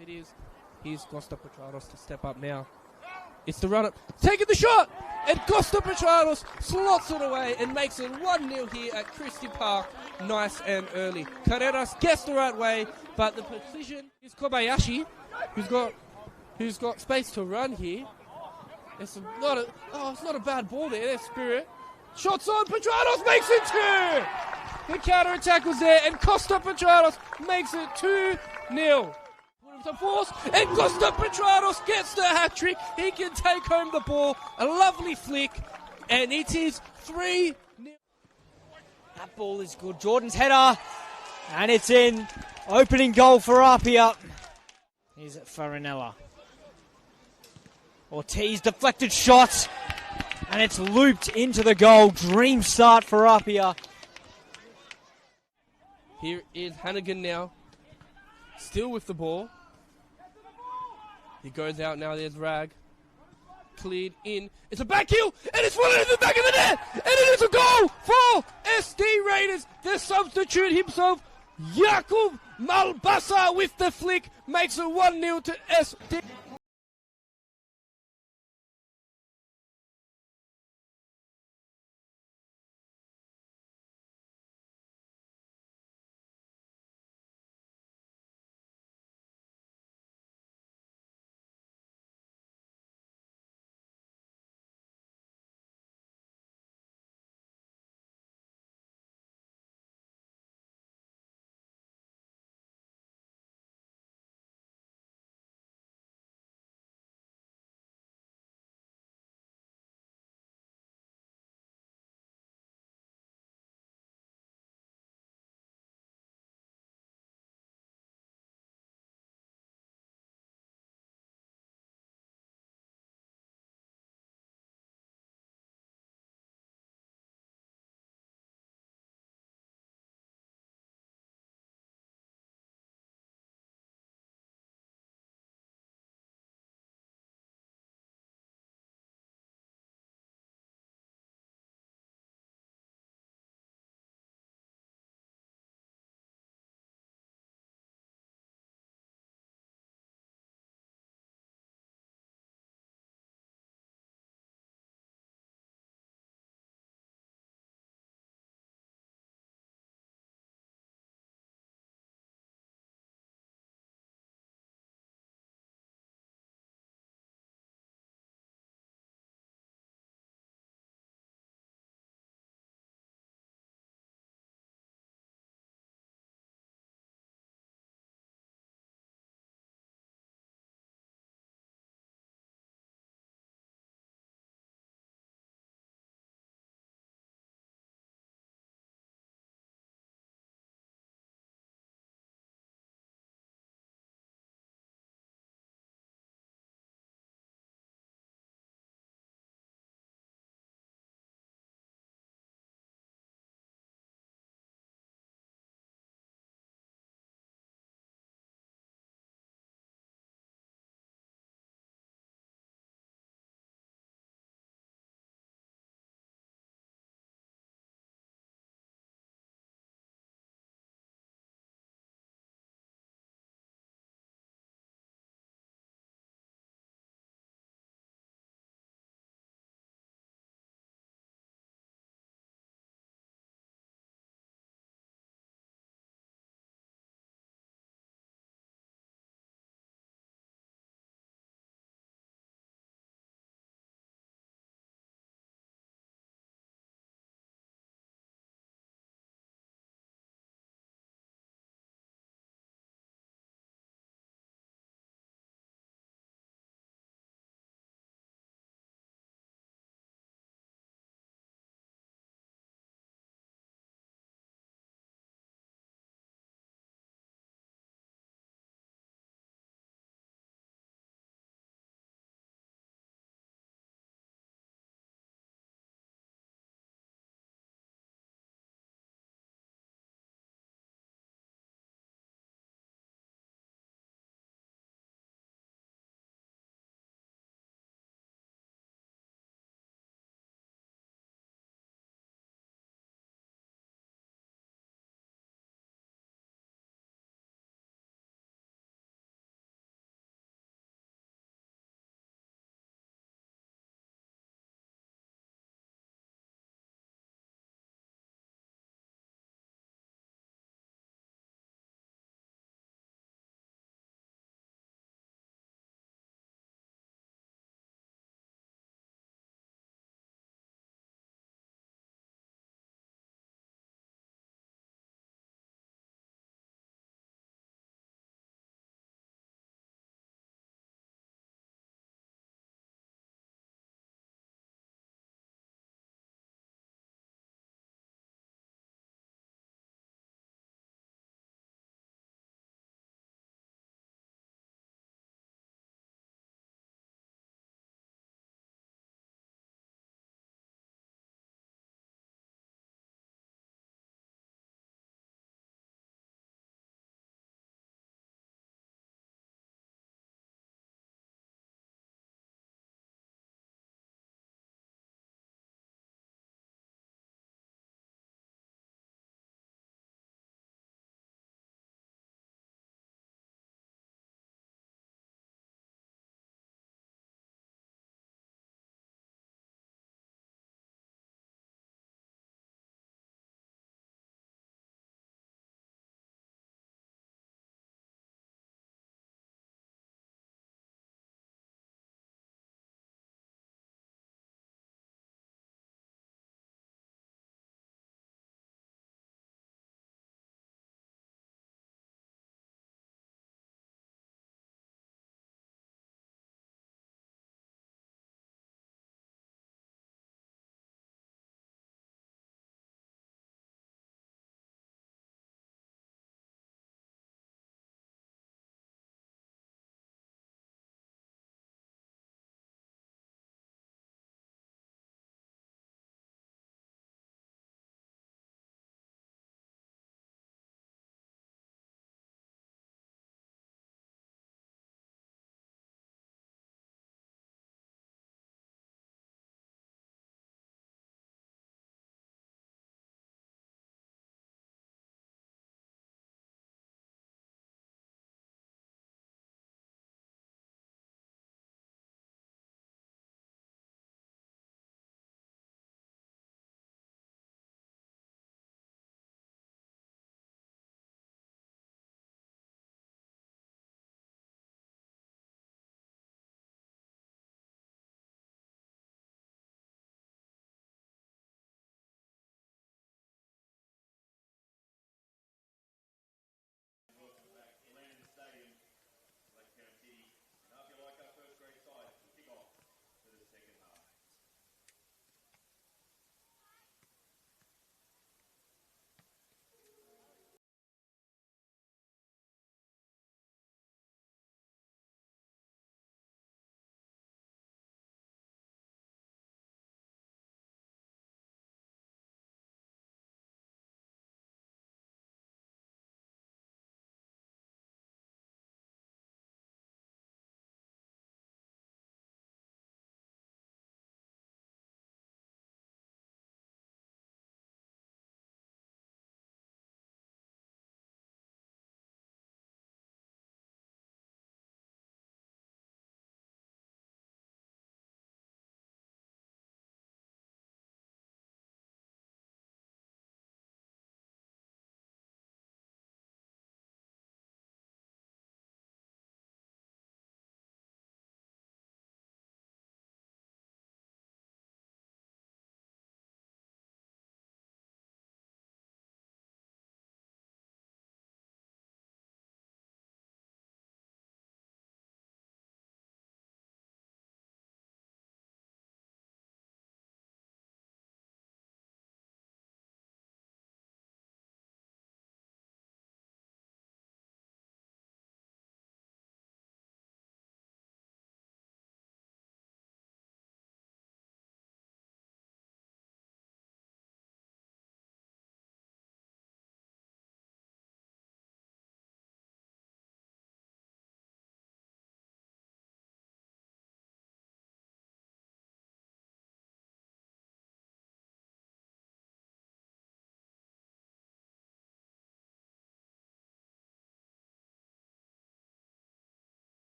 It is. Here's Costa Petrados to step up now. It's the run-up, taking the shot, and Costa Petrados slots it away and makes it 1-0 here at Christie Park. Nice and early. Carreras gets the right way, but the precision is Kobayashi, who's got space to run here. It's not a bad ball there. There's Spirit. Shots on, Petrados makes it 2! The counter-attack was there, and Costa Petrados makes it 2-0. To force, and Costa Petrados gets the hat-trick. He can take home the ball. A lovely flick, and it is 3-0. That ball is good. Jordan's header, and it's in. Opening goal for APIA. Here's Farinella. Ortiz deflected shot, and it's looped into the goal. Dream start for APIA. Here is Hannigan now, still with the ball. He goes out now, there's Rag. Cleared in, it's a back heel, and it's floated in the back of the net, and it is a goal for SD Raiders. The substitute himself, Jakub Malbasa with the flick, makes it 1-0 to SD.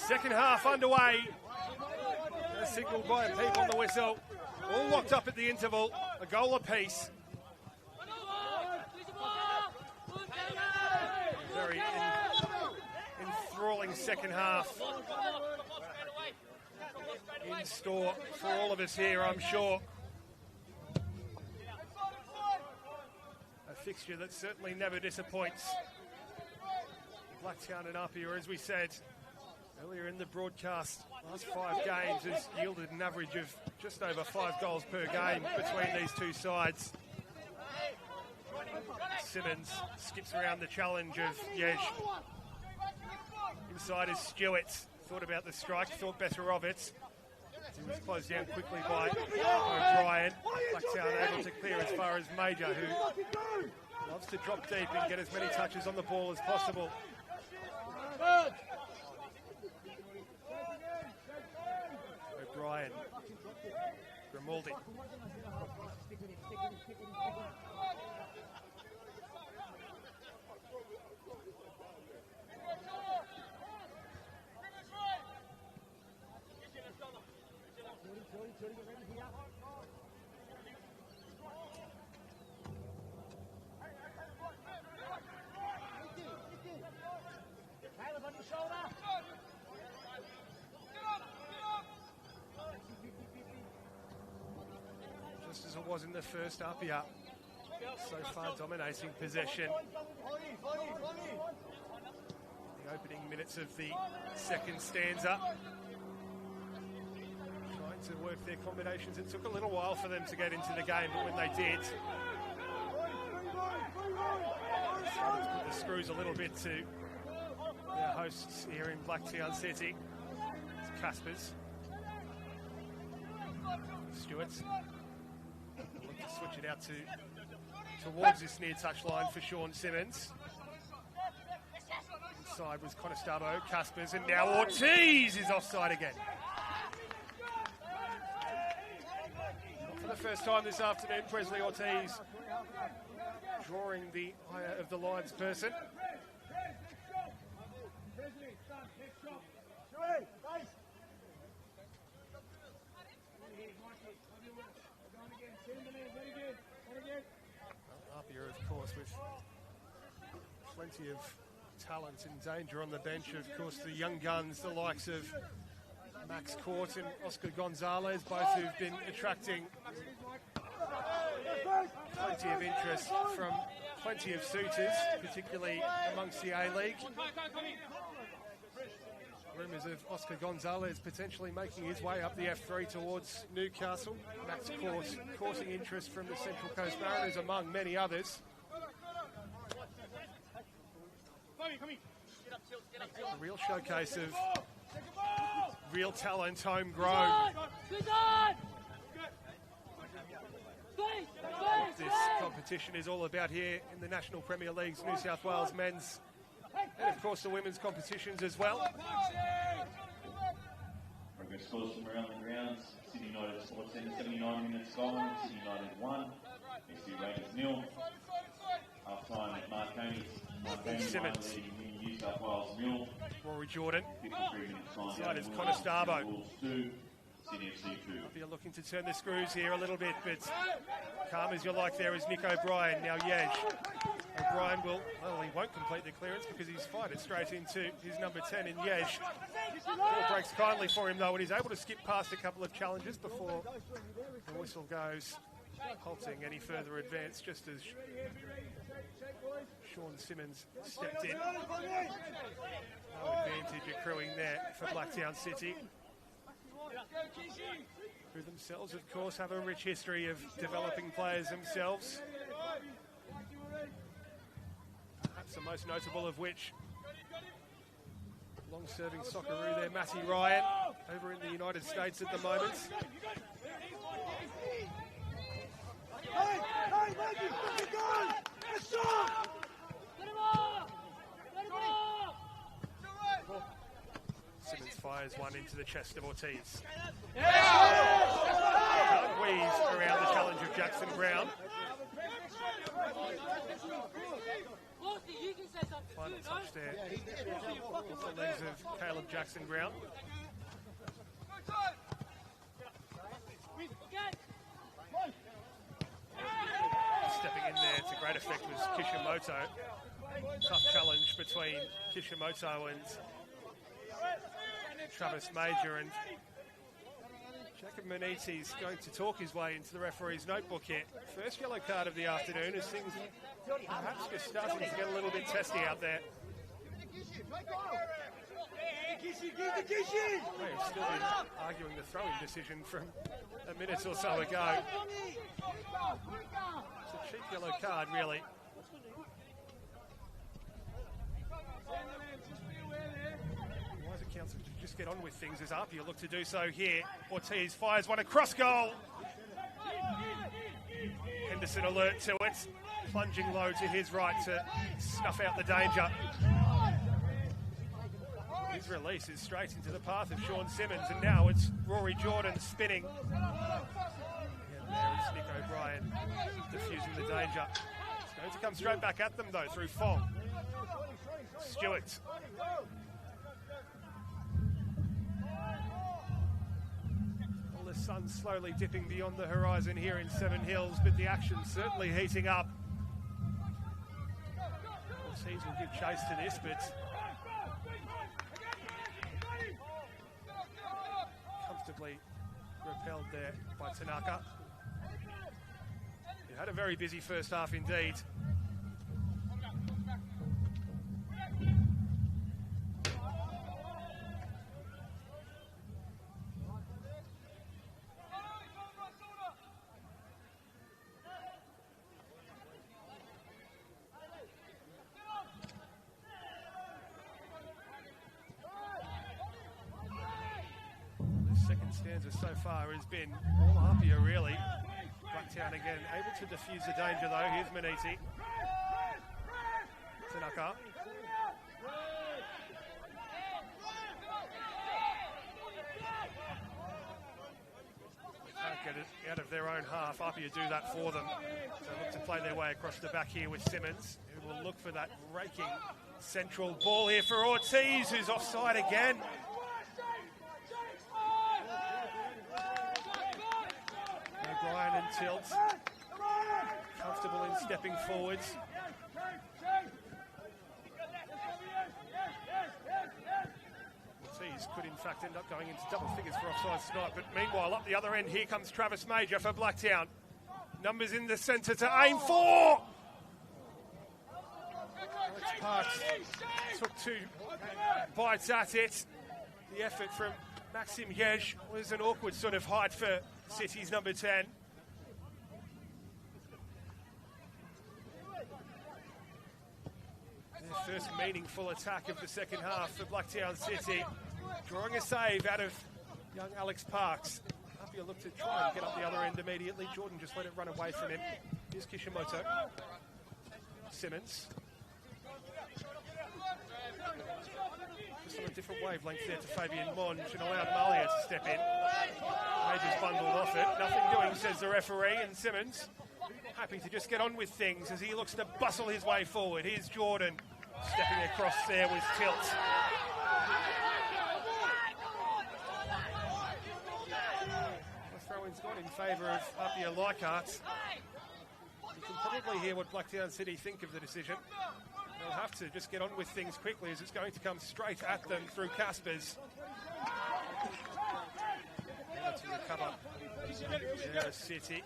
Second half underway. A signal by a peep on the whistle. All locked up at the interval. A goal apiece. Very enthralling second half in store for all of us here, I'm sure. A fixture that certainly never disappoints. Blacktown and APIA, as we said earlier in the broadcast, last 5 games has yielded an average of just over 5 goals per game between these two sides. Simmons skips around the challenge of Yej. Inside is Stewart. Thought about the strike, thought better of it. It was closed down quickly by O'Brien. Blacktown able to clear as far as Major, who loves to drop deep and get as many touches on the ball as possible. O'Brien. Grimaldi. Just as it was in the first APIA, so far dominating possession. The opening minutes of the second stanza. Trying to work their combinations. It took a little while for them to get into the game, but when they did, started to put the screws a little bit to their hosts here in Blacktown City. It's Caspers. Stewart. Look to switch it out towards this near touch line for Sean Simmons. Inside was Conestobo, Caspers, and now Ortiz is offside again. Not for the first time this afternoon, Presley Ortiz drawing the ire of the Lions person. APIA, of course, with plenty of talent and danger on the bench. Of course, the young guns, the likes of Max Court and Oscar Gonzalez, both who've been attracting plenty of interest from plenty of suitors, particularly amongst the A-League. Rumours of Oscar Gonzalez potentially making his way up the F3 towards Newcastle. Max Court courting interest from the Central Coast Mariners, among many others. A real showcase of real talent, homegrown. This competition is all about here in the National Premier League's New South Wales men's, and of course the women's competitions as well. Progress scores from around the grounds. Sydney United Sports Centre 79 minutes gone. Sydney United 1. SC Raiders 0. Half time at Marconi. Simmons. New South Wales 0. Rory Jordan. 53 minutes gone. Inside is Conestobo. Wolves 2. Sydney FC 2. You're looking to turn the screws here a little bit, but calm as you like there is Nick O'Brien. Now Yej. O'Brien he won't complete the clearance because he's fired it straight into his number 10 in Yej. Ball breaks kindly for him though, and he's able to skip past a couple of challenges before the whistle goes, halting any further advance, just as Sean Simmons stepped in. No advantage accruing there for Blacktown City, who themselves, of course, have a rich history of developing players themselves. Perhaps the most notable of which, long-serving Socceroo there, Matty Ryan, over in the United States at the moment. Simmons fires one into the chest of Ortiz. Weaves around the challenge of Jackson Brown. Final touch there. Off the legs of Caleb Jackson-Brown. Stepping in there to great effect was Kishimoto. Tough challenge between Kishimoto and Travis Major, and Jacob Maniti's going to talk his way into the referee's notebook here. First yellow card of the afternoon as things perhaps just starting to get a little bit testy out there. They've still been arguing the throwing decision from a minute or so ago. It's a cheap yellow card, really. Why is it council to just get on with things as APIA look to do so here? Ortiz fires one across goal. Henderson alert to it. Plunging low to his right to snuff out the danger. His release is straight into the path of Sean Simmons, and now it's Rory Jordan spinning. And there it's Nick O'Brien diffusing the danger. It's going to come straight back at them though through Fong. Stewart. Well, the sun's slowly dipping beyond the horizon here in Seven Hills, but the action's certainly heating up. Ortiz will give chase to this, but comfortably repelled there by Tanaka. He had a very busy first half indeed. Second stanza so far has been all APIA really. Blacktown again able to defuse the danger though. Here's Maniti. Tanaka. Can't get it out of their own half. APIA do that for them. So look to play their way across the back here with Simmons, who will look for that raking central ball here for Ortiz, who's offside again. O'Brien and Tilt, comfortable in stepping forwards. Ortiz could in fact end up going into double figures for offside tonight, but meanwhile up the other end here comes Travis Major for Blacktown. Numbers in the centre to aim for. Alex Parks took two bites at it. The effort from Maxim Yej was an awkward sort of height for City's number 10. Their first meaningful attack of the second half for Blacktown City. Drawing a save out of young Alex Parks. APIA looked to try and get up the other end immediately. Jordan just let it run away from him. Here's Kishimoto. Simmons. Just on a different wavelength there to Fabian Monge and allowed Malia to step in. Major's bundled off it. Nothing doing, says the referee, and Simmons happy to just get on with things as he looks to bustle his way forward. Here's Jordan stepping across there with Tilt. The throw-in's gone in favour of APIA Leichhardt. You can probably hear what Blacktown City think of the decision. They'll have to just get on with things quickly as it's going to come straight at them through Caspers. To recover City.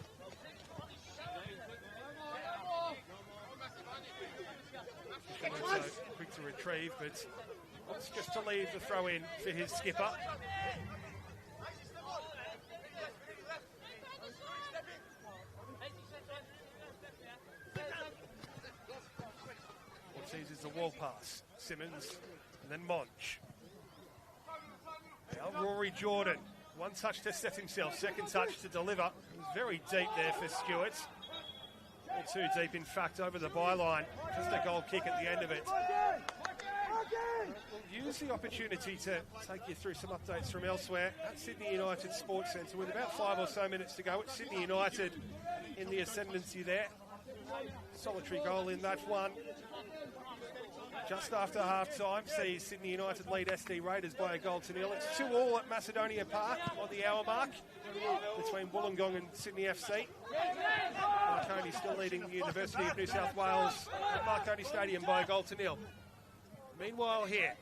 Quick to retrieve, but wants just to leave the throw in for his skipper. Ortiz is the wall pass. Simmons and then Monch. Now Rory Jordan. One touch to set himself, second touch to deliver. It was very deep there for Stewart. All too deep, in fact, over the byline. Just a goal kick at the end of it. We'll use the opportunity to take you through some updates from elsewhere at Sydney United Sports Centre with about 5 or so minutes to go. It's Sydney United in the ascendancy there. Solitary goal in that one. Just after half-time, sees Sydney United lead SD Raiders by a goal to nil. It's 2-2 at Macedonia Park on the hour mark between Wollongong and Sydney FC. Marconi still leading the University of New South Wales at Marconi Stadium by a goal to nil. Meanwhile here,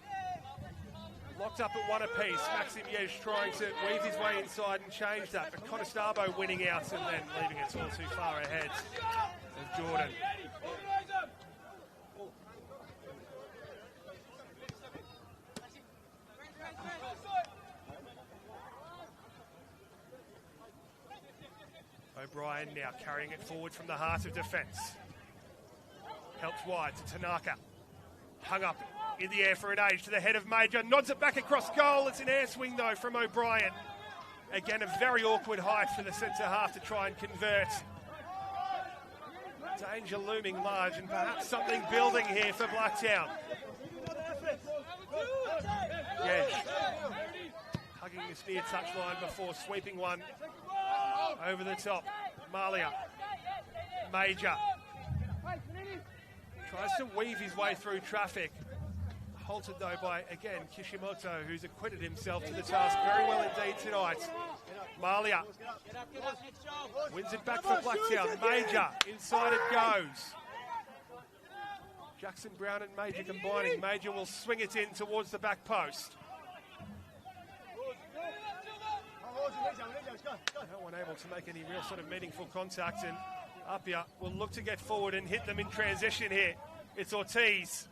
locked up at one apiece, Maxim Yesh trying to weave his way inside and change that, but Conestabro winning out and then leaving it all too far ahead of Jordan. O'Brien now carrying it forward from the heart of defence. Helps wide to Tanaka. Hung up in the air for an age to the head of Major. Nods it back across goal. It's an air swing though from O'Brien. Again, a very awkward height for the centre half to try and convert. Danger looming large and perhaps something building here for Blacktown. Yesh hugging this near touchline before sweeping one over the top. Malia. Major. Tries to weave his way through traffic. Halted though by, again, Kishimoto, who's acquitted himself to the task very well indeed tonight. Malia wins it back for Blacktown. Major, inside it goes. Jackson Brown and Major combining. Major will swing it in towards the back post. No one able to make any real sort of meaningful contact, and APIA will look to get forward and hit them in transition here. It's Ortiz.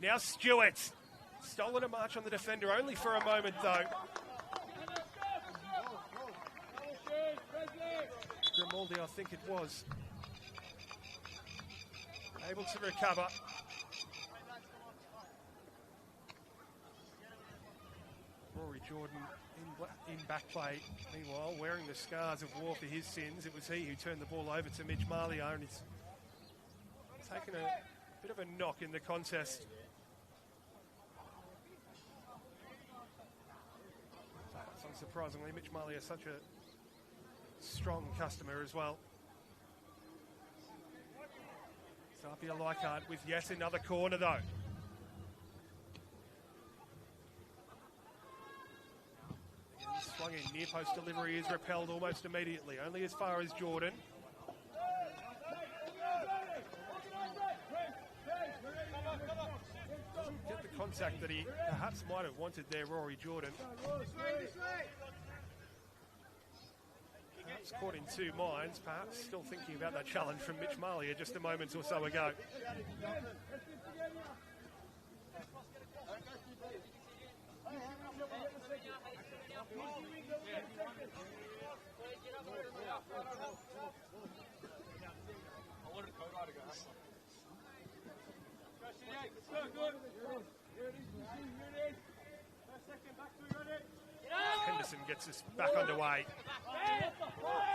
Now Stewart. Stolen a march on the defender only for a moment though. Grimaldi, I think it was, able to recover. Rory Jordan in back play. Meanwhile, wearing the scars of war for his sins, it was he who turned the ball over to Mitch Malia, and he's taken a bit of a knock in the contest. Unsurprisingly, Mitch Malia is such a strong customer as well. So APIA Leichhardt with yet another corner though. Swung in, near post delivery is repelled almost immediately, only as far as Jordan. Doesn't get the contact that he perhaps might have wanted there, Rory Jordan. Perhaps caught in two minds, perhaps still thinking about that challenge from Mitch Malia just a moment or so ago. Henderson gets us back underway.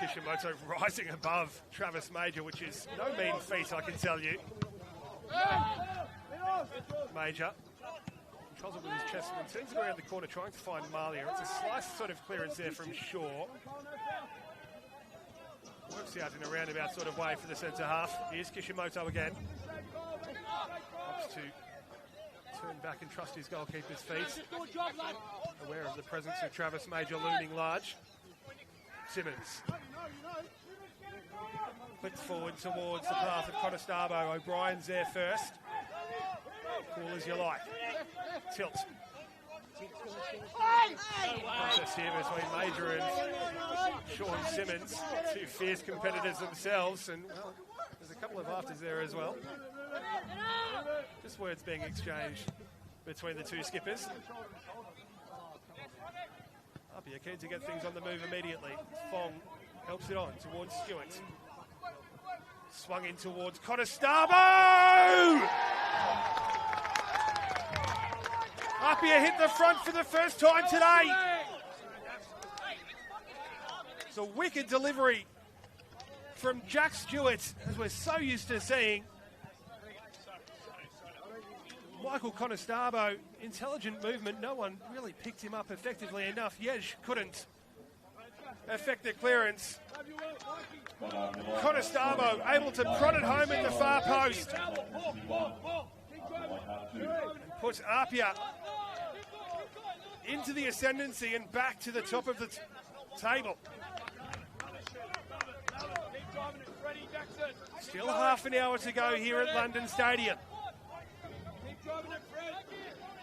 Kishimoto rising above Travis Major, which is no mean feat, I can tell you. Major controls it with his chest and turns it around the corner trying to find Malia. It's a slice sort of clearance there from Shaw. Works out in a roundabout sort of way for the centre half. Here's Kishimoto again. Opts to turn back and trust his goalkeeper's feet. Aware of the presence of Travis Major looming large. Simmons. Flicked forward towards the path of Conestabro. O'Brien's there first. Cool as you like. Tilt. Contest here between Major and Sean Simmons. Two fierce competitors themselves, and well, there's a couple of afters there as well. Just words being exchanged between the two skippers. APIA keen to get things on the move immediately. Fong helps it on towards Stewart. Swung in towards Conestabro! APIA hit the front for the first time today. It's a wicked delivery from Jack Stewart, as we're so used to seeing. Michael Conestabro, intelligent movement. No one really picked him up effectively enough. Yesh couldn't effect the clearance. Conestabo able to prod it home at the far post. And puts APIA into the ascendancy and back to the top of the table. Still half an hour to go here at London Stadium. Keep driving it, Fred.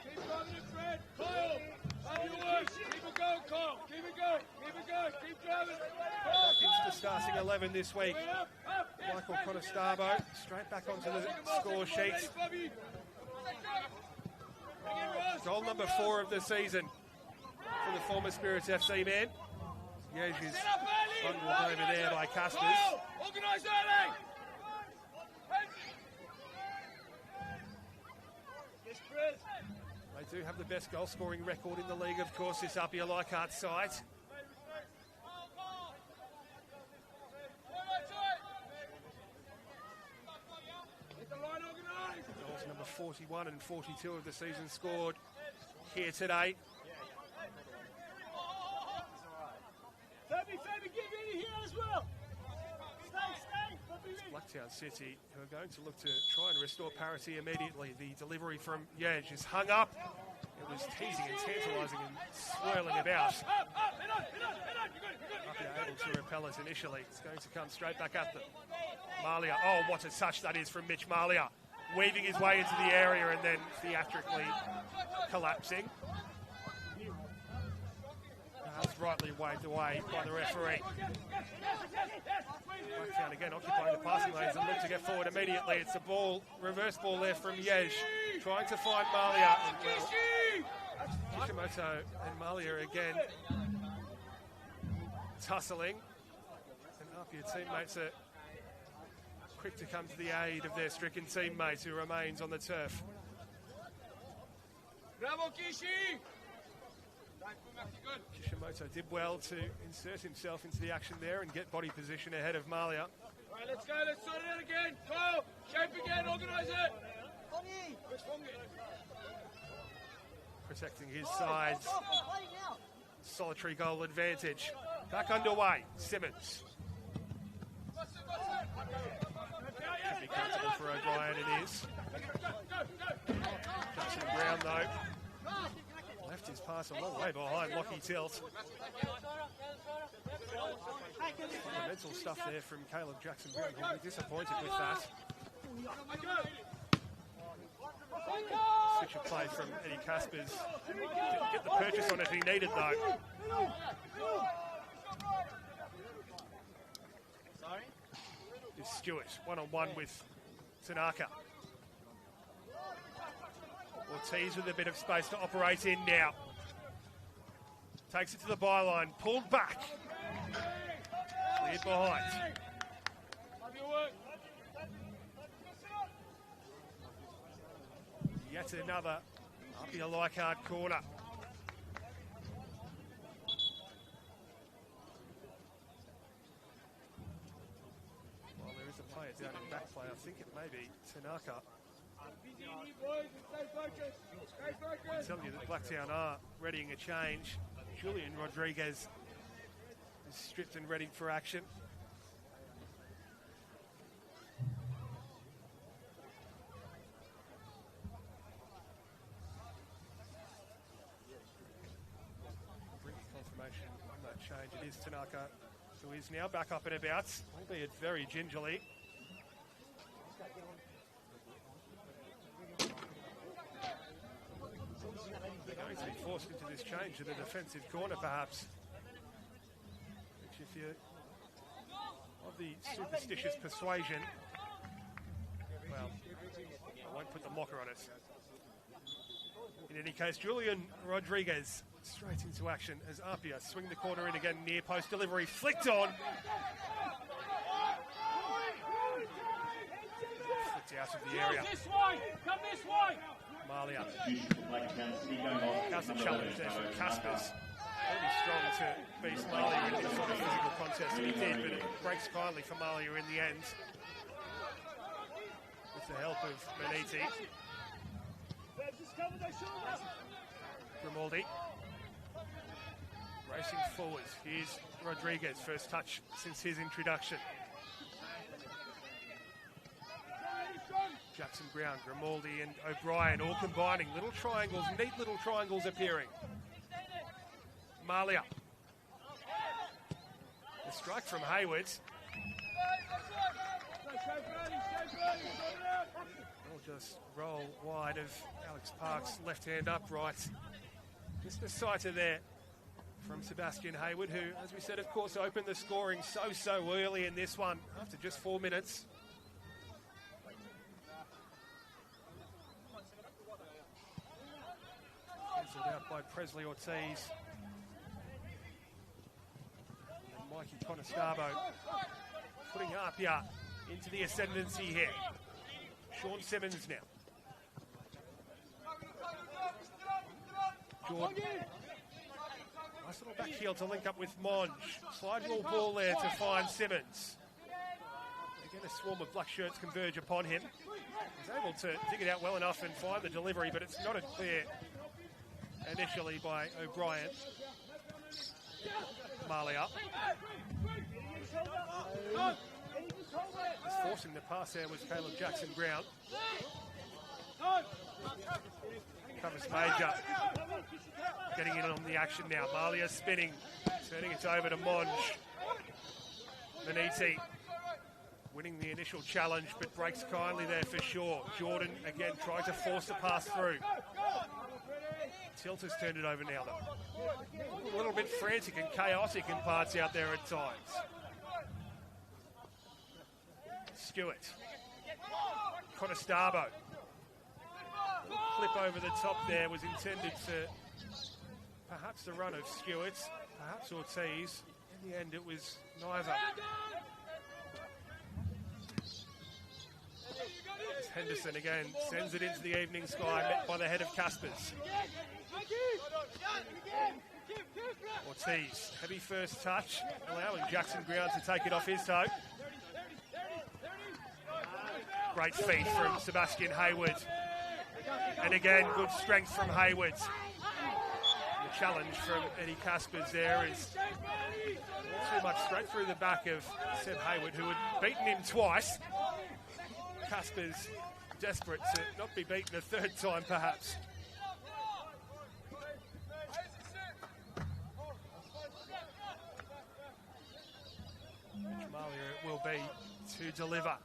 Keep driving it, Fred. Kyle, have your work. Keep it going, Kyle. Keep it going. Keep it going. Keep driving. Back into the starting 11 this week. Michael Conestabo straight back onto the score sheet. Goal number 4 of the season for the former Spirits FC man. Yeж is bundled over there by Caspers. Organise early. They do have the best goal scoring record in the league, of course, this APIA Leichhardt side. Goals number 41 and 42 of the season scored here today. Fabi, get ready here as well. Blacktown City, who are going to look to try and restore parity immediately. The delivery from Yeж is hung up. It was teasing and tantalising and swirling about. APIA able to repel it initially. It's going to come straight back at them. Malia, oh, what a touch that is from Mitch Malia. Weaving his way into the area and then theatrically collapsing. That's rightly waved away by the referee. Blacktown again occupying the passing lanes and look to get forward immediately. It's a ball, reverse ball there from Yeж, trying to find Malia. Kishimoto and Malia again tussling. And APIA teammates are quick to come to the aid of their stricken teammate who remains on the turf. Bravo, Kishi! Kishimoto did well to insert himself into the action there and get body position ahead of Malia. All right, let's go. Let's sort it out again. Kyle, shape again. Organise it. Protecting his side's solitary goal advantage. Back underway. Simmons. Should be comfortable for O'Brien. It is. Jackson Brown though left his pass a long way behind Lockie Tilt. Fundamental stuff there from Caleb Jackson Brown. He'll be disappointed with that. Switch of play from Eddie Caspers. Didn't get the purchase on it he needed though. Is Stewart one-on-one with Tanaka. Ortiz with a bit of space to operate in now. Takes it to the byline, pulled back. Cleared behind. Yet another APIA Leichhardt corner. Well, there is a player down in back play. I think it may be Tanaka. I tell you that Blacktown are readying a change. Julian Rodriguez is stripped and ready for action. Bringing confirmation on that change. It is Tanaka, who is now back up and about, albeit very gingerly. They're going to be forced into this change to the defensive corner, perhaps. Which, if you're of the superstitious persuasion, well, I won't put the mocker on it. In any case, Julian Rodriguez straight into action as APIA swing the corner in again, near post delivery, flicked on. Flicked out of the area. This way! Come this way! Malia. How's the challenge there from Caspers? Really strong to beat Malia in this sort of physical contest. He did, but it breaks kindly for Malia in the end. With the help of Beniti. Grimaldi. Racing forwards. Here's Rodriguez, first touch since his introduction. Jackson Brown, Grimaldi and O'Brien all combining. Little triangles, neat little triangles appearing. Malia. The strike from Hayward. Will just roll wide of Alex Park's left hand upright. Just a sighter there from Sebastian Hayward, who, as we said, of course, opened the scoring so early in this one after just 4 minutes. Cancelled out by Presley Ortiz. And Mikey Conestabbo putting APIA into the ascendancy here. Sean Simmons now. Jordan. Nice little back heel to link up with Monge. Slide rule ball there to find Simmons. Again, a swarm of black shirts converge upon him. He's able to dig it out well enough and find the delivery, but it's not a clear initially by O'Brien. Marley up. Forcing the pass there was Caleb Jackson Brown. Covers Major. Getting in on the action now. Malia spinning. Turning it over to Monge. Maniti winning the initial challenge, but breaks kindly there for sure. Jordan again trying to force the pass through. Tilt has turned it over now though. A little bit frantic and chaotic in parts out there at times. Stewart. Conestabbo. Flip over the top there was intended for perhaps the run of Stewart, perhaps Ortiz. In the end, it was neither. As Henderson again sends it into the evening sky, met by the head of Caspers. Ortiz, heavy first touch, allowing Jackson Brown to take it off his toe. Great feed from Sebastian Hayward. And again, good strength from Hayward. The challenge from Eddie Caspers there is too much straight through the back of Seb Hayward, who had beaten him twice. Caspers desperate to not be beaten a third time, perhaps. Jamalia it will be to deliver.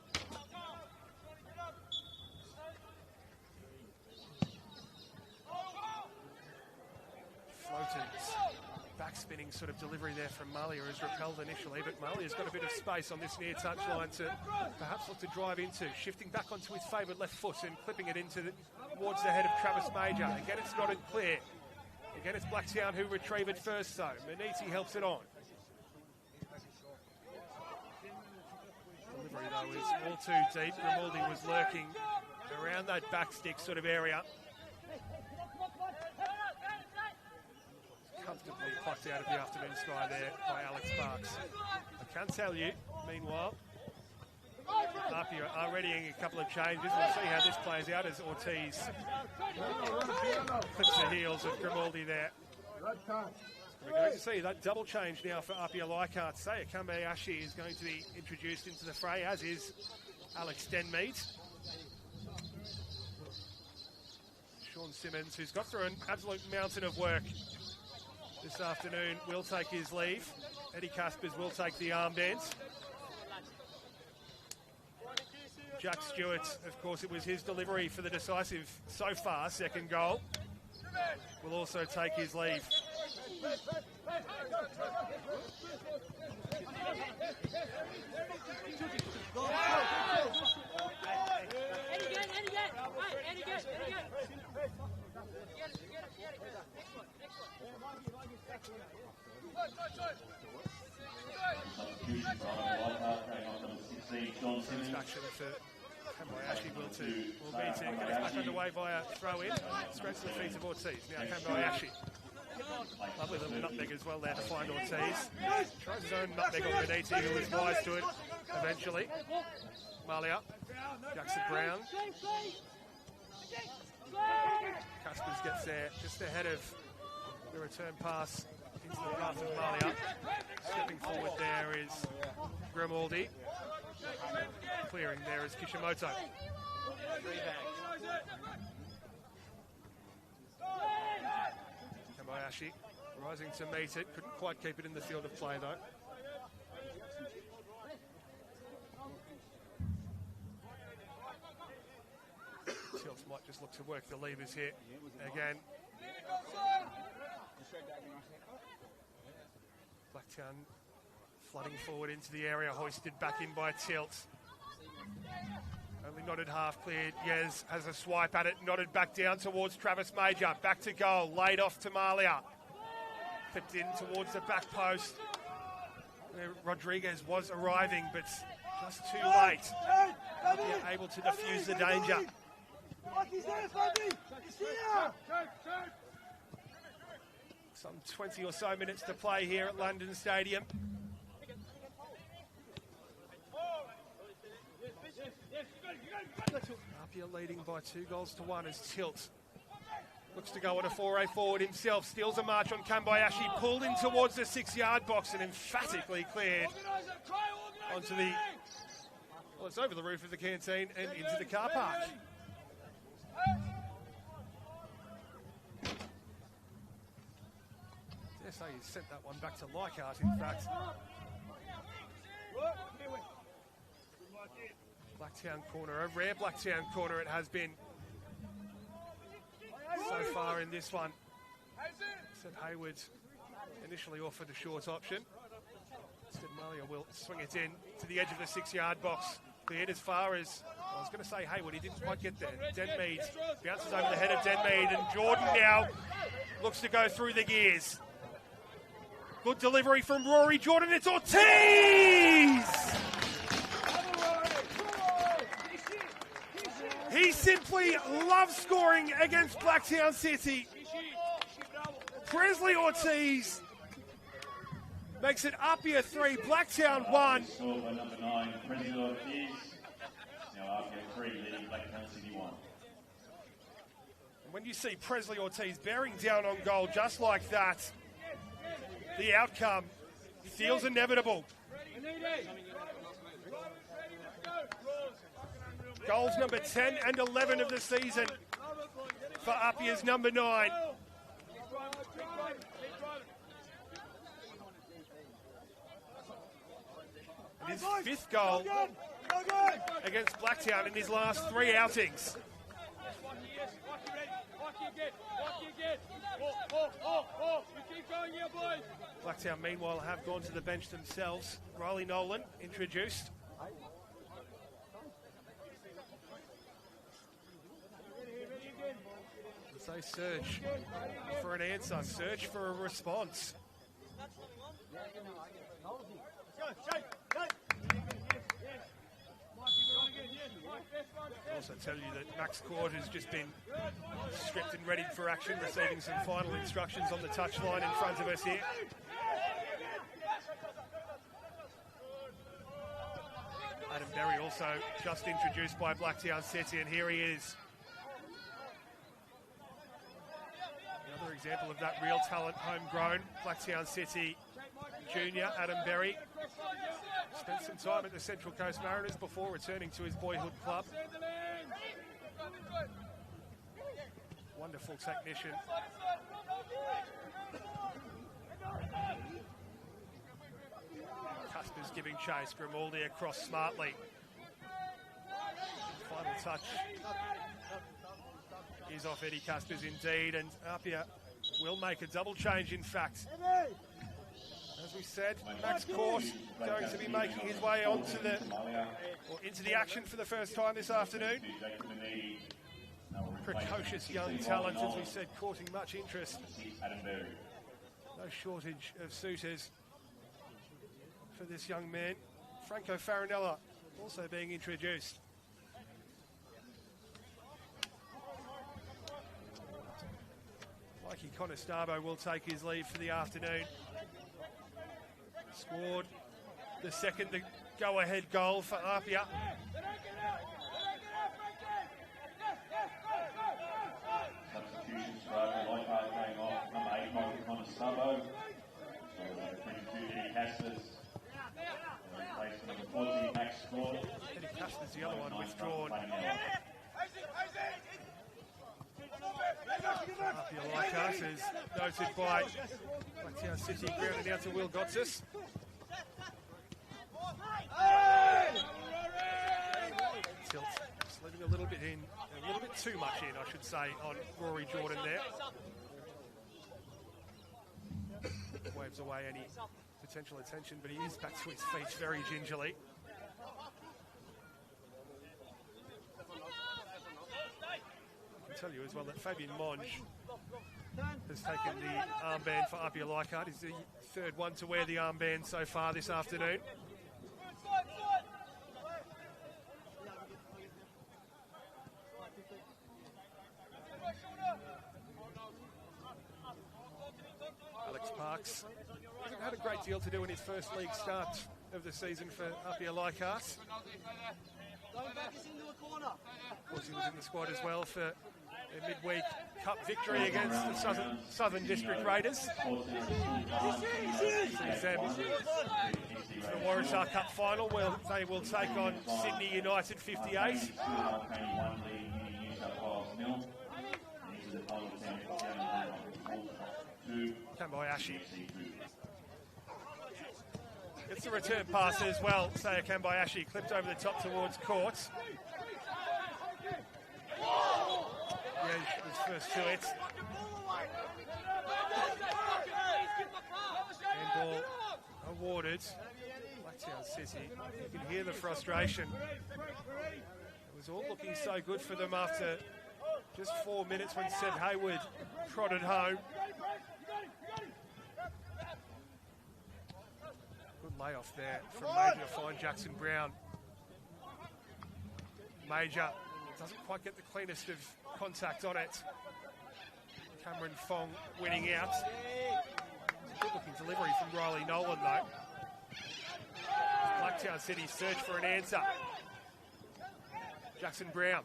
Backspinning sort of delivery there from Malia is repelled initially, but Malia's got a bit of space on this near touchline to perhaps look to drive into. Shifting back onto his favoured left foot and clipping it into towards the head of Travis Major. Again, it's not in clear. Again, it's Blacktown who retrieve it first, though. Maniti helps it on. Delivery, though, is all too deep. Grimaldi was lurking around that backstick sort of area. Comfortably plucked out of the afternoon sky there by Alex Parks. I can tell you, meanwhile, APIA are readying a couple of changes. We'll see how this plays out as Ortiz clips the heels of Grimaldi there. We're going to see that double change now for APIA Leichhardt. Saya Kambayashi is going to be introduced into the fray, as is Alex Denmead. Sean Simmons, who's got through an absolute mountain of work this afternoon, will take his leave. Eddie Caspers will take the armbands. Jack Stewart, of course, it was his delivery for the decisive, so far, second goal. Will also take his leave. Introduction for Kambayashi will be to get us back underway via throw-in. Straight to the feet of Ortiz. Now Kambayashi. Lovely little nutmeg as well there to find Ortiz. Tries his own nutmeg on Beniti, who was wise to it eventually. Malia. Jackson Brown. Caspers gets there just ahead of the return pass Into the path of Malia. Stepping forward there is Grimaldi. Clearing there is Kishimoto. Kobayashi rising to meet it. Couldn't quite keep it in the field of play though. Tilts might just look to work the levers here again. Blacktown flooding forward into the area, hoisted back in by Tilt. Only nodded half cleared. Yez has a swipe at it, nodded back down towards Travis Major. Back to goal, laid off to Malia. Clipped in towards the back post, where Rodriguez was arriving, but just too late. Able to defuse the danger. Some 20 or so minutes to play here at London Stadium. APIA leading by 2-1 as Tilt looks to go on a foray forward himself. Steals a march on Kambayashi, pulled in towards the 6-yard box and emphatically cleared onto the... Well, it's over the roof of the canteen and into the car park. Dare say he sent that one back to Leichhardt, in fact. Blacktown corner, a rare Blacktown corner it has been so far in this one. Said Hayward initially offered a short option. Said Malia will swing it in to the edge of the 6-yard box. Cleared as far as, I was going to say Hayward, he didn't quite get there. Denmead bounces over the head of Denmead, and Jordan now looks to go through the gears. Good delivery from Rory Jordan, it's Ortiz! He simply loves scoring against Blacktown City. Presley Ortiz makes it APIA 3, Blacktown 1. Scored by number 9, Presley Ortiz. Now APIA 3 leading Blacktown City 1. When you see Presley Ortiz bearing down on goal just like that, the outcome feels inevitable. Goals number 10 and 11 of the season for APIA's number 9. And his 5th goal against Blacktown in his last 3 outings. Blacktown, meanwhile, have gone to the bench themselves. Riley Nolan introduced. As they search for an answer, search for a response. I'll also tell you that Max Court has just been stripped and readied for action, receiving some final instructions on the touchline in front of us here. Adam Berry also just introduced by Blacktown City, and here he is. Another example of that real talent, homegrown. Blacktown City junior Adam Berry spent some time at the Central Coast Mariners before returning to his boyhood club. Wonderful technician. Casper's giving chase. Grimaldi across smartly. Final touch is off Eddie Caspers indeed, and APIA will make a double change, in fact. As we said, Max Court going to be making his way onto the, or into the action for the first time this afternoon. Precocious young talent, as we said, courting much interest. No shortage of suitors for this young man. Franco Farinella also being introduced. Mikey Conestabo will take his leave for the afternoon. Scored the second go-ahead goal for APIA. Substitutions for APIA Leichhardt going off. Number 8, Mikey Conestabo. As the other one withdrawn. APIA Leichhardt is noted by Blacktown City ground announcer Will Gotsis. Tilt just leaving a little bit in, a little bit too much in, I should say, on Rory Jordan there. Waves away any potential attention, but he is back to his feet very gingerly. I can tell you as well that Fabian Monge has taken the armband for APIA Leichhardt. He's the third one to wear the armband so far this afternoon. Alex Parks hasn't had a great deal to do in his first league start of the season for APIA Leichhardt. Of course, he was in the squad as well for their midweek cup victory against the Southern District Raiders. Sees them for the Waratah Cup final, where they will take on Sydney United 58. Kambayashi gets the return pass as well. Saya Kambayashi clipped over the top towards court. Yeah, was first to it. Handball awarded. Blacktown City. You can hear the frustration. It was all looking so good for them after just 4 minutes when Seb Hayward trotted home. Good layoff there from Major to find Jackson Brown. Major doesn't quite get the cleanest of contact on it. Cameron Fong winning out. Good looking delivery from Riley Nolan though. Blacktown City search for an answer. Jackson Brown.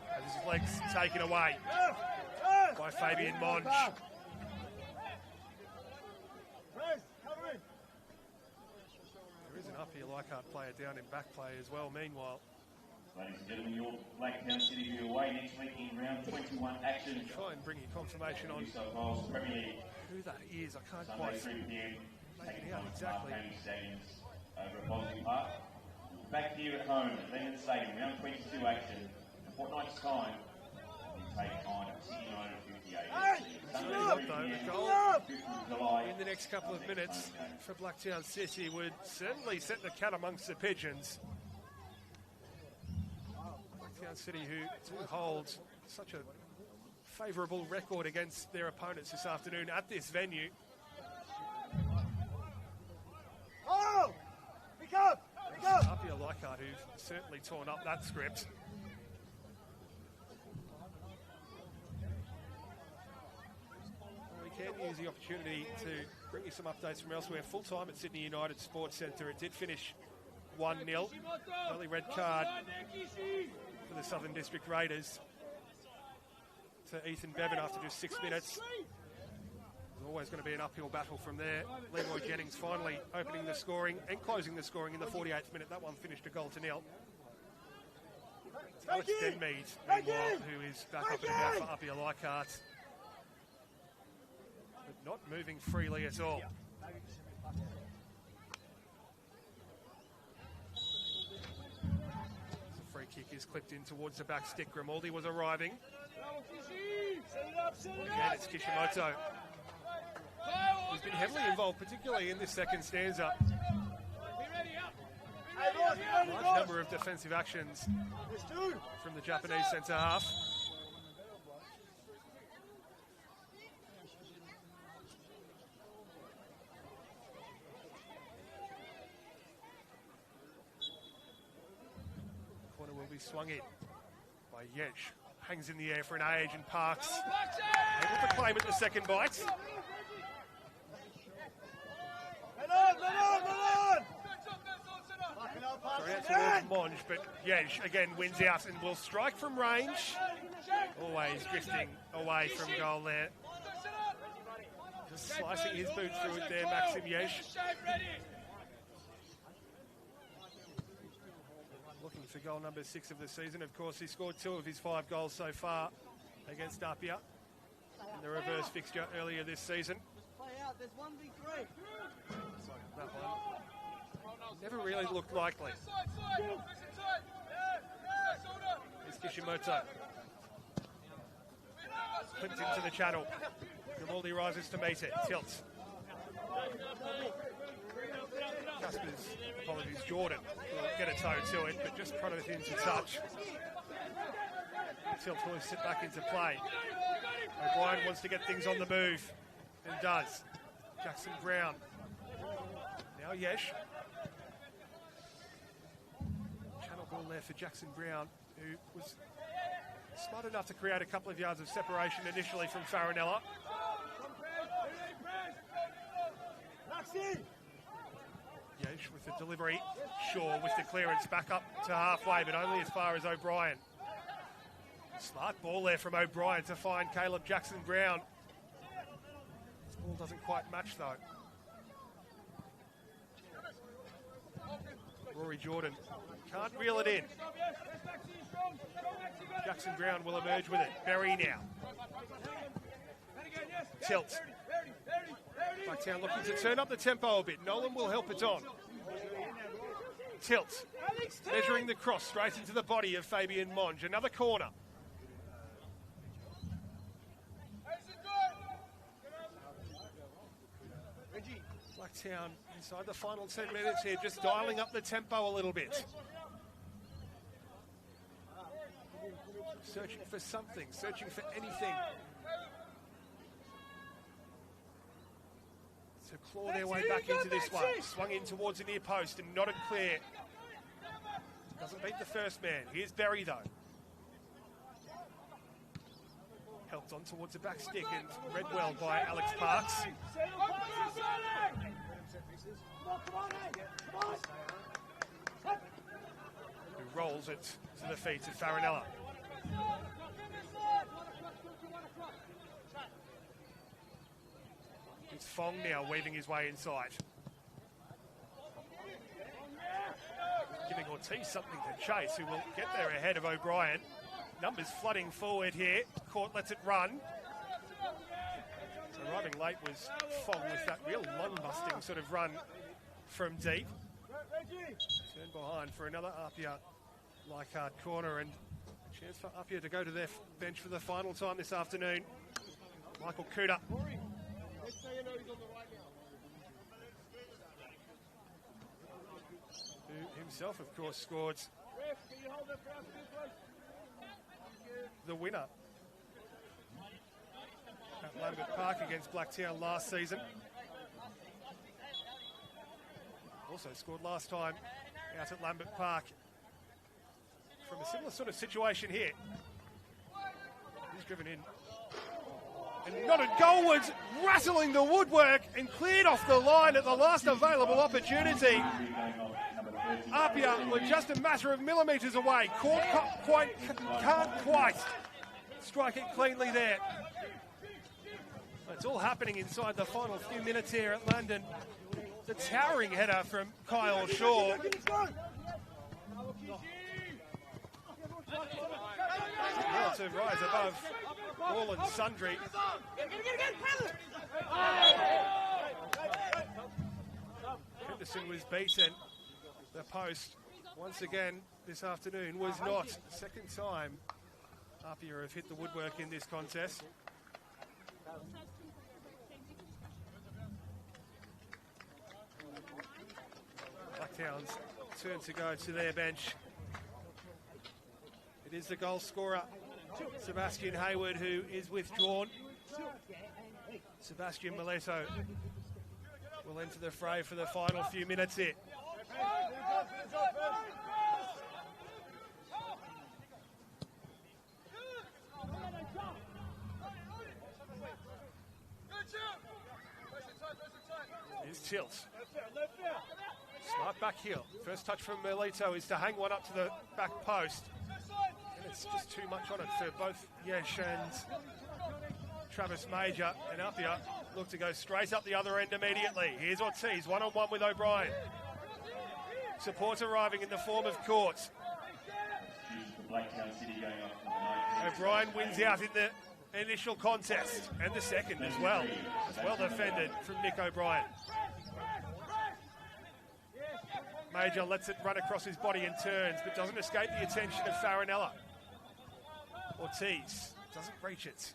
Has his legs taken away by Fabian Monge. There is an APIA Leichhardt player down in back play as well, meanwhile. Ladies and gentlemen, your Blacktown City will be away next week in round 21 action. Try and bring you confirmation on who that is. I can't quite make it out exactly. Over at Boston Park. Back here at home at Lennon Stadium, round 22 action. In a fortnight's time, we take on Sydney United 58. The goal in the next couple of minutes for Blacktown City would certainly set the cat amongst the pigeons. Blacktown City, who do hold such a favourable record against their opponents this afternoon at this venue. APIA Leichhardt, who've certainly torn up that script. We can use the opportunity to bring you some updates from elsewhere. Full time at Sydney United Sports Centre. It did finish 1-0. Early red card for the Southern District Raiders to Ethan Bevan after just 6 minutes. There's always going to be an uphill battle from there. Leroy Jennings finally opening the scoring and closing the scoring in the 48th minute. That one finished 1-0. Alex Denmead, meanwhile, who is back up and about for APIA Leichhardt, but not moving freely at all. The free kick is clipped in towards the back stick. Grimaldi was arriving. Again, it's Kishimoto. He's been heavily involved, particularly in this second stanza. Large number of defensive actions from the Japanese centre half. Corner will be swung in by Yench. Hangs in the air for an age and Parks. Able to claim it the second bite. Thrown out towards Monge, but Yench again wins out and will strike from range. Always drifting away from goal there. Just slicing his boot through it there, Maxim Yench. for goal number 6 of the season. Of course, he scored 2 of his 5 goals so far against APIA in the reverse fixture earlier this season. That one never really looked likely. Here's Kishimoto. Clipped into the channel. Grimaldi rises to meet it. Tilts. Casper's, apologies, Jordan will get a toe to it, but just prodded it into touch. Tilt will sit back into play. O'Brien wants to get things on the move, and does. Jackson Brown. Now Yesh. Channel ball there for Jackson Brown, who was smart enough to create a couple of yards of separation initially from Farinella. Yesh with the delivery. Shaw with the clearance back up to halfway, but only as far as O'Brien. Smart ball there from O'Brien to find Caleb Jackson Brown. This ball doesn't quite match though. Rory Jordan can't reel it in. Jackson Brown will emerge with it. Berry now. Tilt. Blacktown looking to turn up the tempo a bit. Nolan will help it on. Tilt. Measuring the cross straight into the body of Fabian Monge. Another corner. Blacktown inside the final 10 minutes here, just dialing up the tempo a little bit. Searching for something, searching for anything to claw their way back into this one. Swung in towards the near post and nodded clear. Doesn't beat the first man. Here's Berry though. Helped on towards the back stick and read well by Alex Parks. Who rolls it to the feet of Farinella. It's Fong now weaving his way inside. Giving Ortiz something to chase, who will get there ahead of O'Brien. Numbers flooding forward here. Court lets it run. Arriving late was Fong with that real lung-busting sort of run from deep. Turned behind for another APIA Leichhardt corner, and a chance for APIA to go to their bench for the final time this afternoon. Michael Cooter. Who himself, of course, scored the winner at Lambert Park against Blacktown last season. Also scored last time out at Lambert Park from a similar sort of situation here. He's driven in and nodded goalwards, rattling the woodwork and cleared off the line at the last available opportunity. APIA were just a matter of millimetres away. Court can't quite strike it cleanly there. It's all happening inside the final few minutes here at London. The towering header from Kyle Shaw. Relative rise above all and sundry. Henderson was beaten. The post, once again, this afternoon was not. Second time APIA have hit the woodwork in this contest. Blacktown's turn to go to their bench. It is the goal scorer, Sebastian Hayward, who is withdrawn. Sebastian Mileto will enter the fray for the final few minutes here. Here's Tilt. Smart back heel. First touch from Melito is to hang one up to the back post. And it's just too much on it for both Yesh and Travis Major. And APIA look to go straight up the other end immediately. Here's Ortiz, one-on-one with O'Brien. Support arriving in the form of Court. Blacktown City going off for the 19th. O'Brien wins out in the initial contest and the second as well. It's well defended from Nick O'Brien. Major lets it run across his body and turns, but doesn't escape the attention of Farinella. Ortiz doesn't reach it.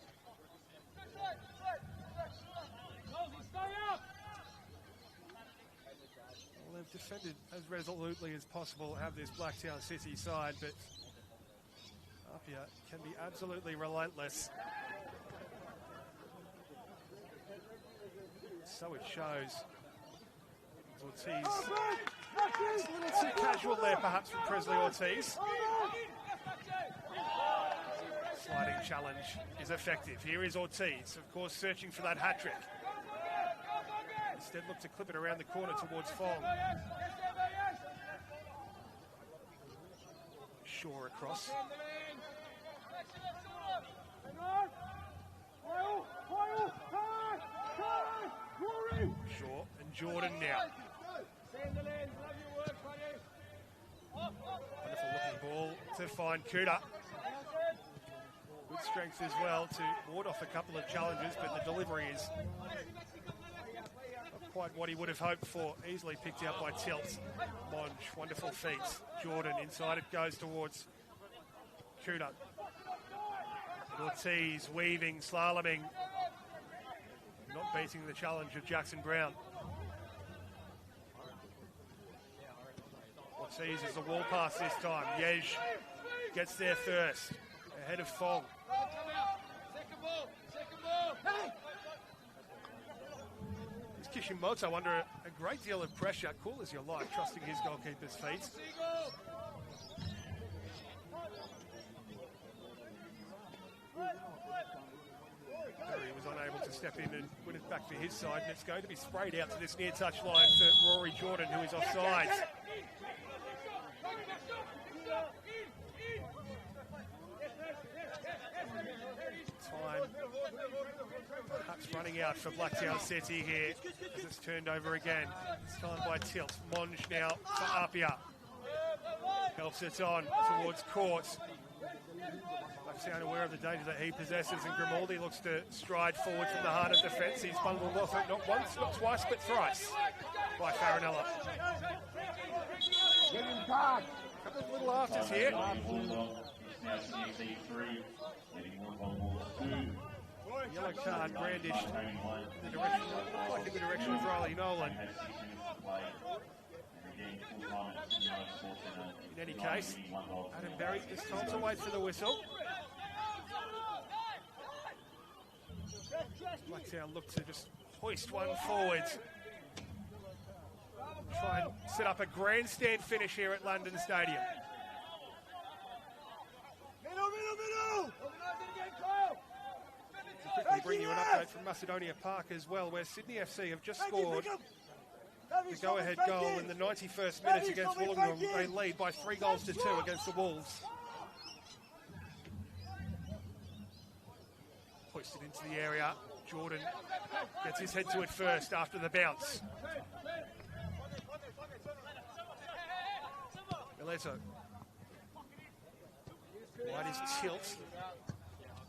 Well, they've defended as resolutely as possible, have this Blacktown City side, but APIA can be absolutely relentless. So it shows. Ortiz, it's a little too casual there perhaps from Presley Ortiz. Sliding challenge is effective. Here is Ortiz, of course, searching for that hat-trick. Instead look to clip it around the corner towards Fong. Shaw across. Shaw and Jordan now. Wonderful looking ball to find Kuda. Good strength as well to ward off a couple of challenges, but the delivery is not quite what he would have hoped for. Easily picked out by Tilt. Monge, wonderful feet. Jordan inside it goes towards Kuda. Ortiz weaving, slaloming, not beating the challenge of Jackson Brown. Ortiz is the wall pass this time. Yej gets there first, ahead of Fong. It's Kishimoto under a great deal of pressure, cool as you like, trusting his goalkeeper's feet. He was unable to step in and win it back for his side, and it's going to be sprayed out to this near touch line for Rory Jordan, who is offside. Time perhaps running out for Blacktown City here as it's turned over again. It's time by Tilt. Monge now for Apia. Helps it on towards Court. Blacktown aware of the danger that he possesses, and Grimaldi looks to stride forward from the heart of defence. He's bundled off it not once, not twice, but thrice by Farinella. Couple of little afters here. Yellow card brandished in the direction, like in the direction of Riley Nolan. In any case, Adam Berry this time to wait for the whistle. Blacktown look to just hoist one forward. Try and set up a grandstand finish here at London Stadium. Quickly bring you an update from Macedonia Park as well, where Sydney FC have just scored the go-ahead goal in the 91st minute against Wollongong. They lead by 3-2 against the Wolves. Hoisted into the area. Jordan gets his head to it first after the bounce. Mileto. Wide is Tilt.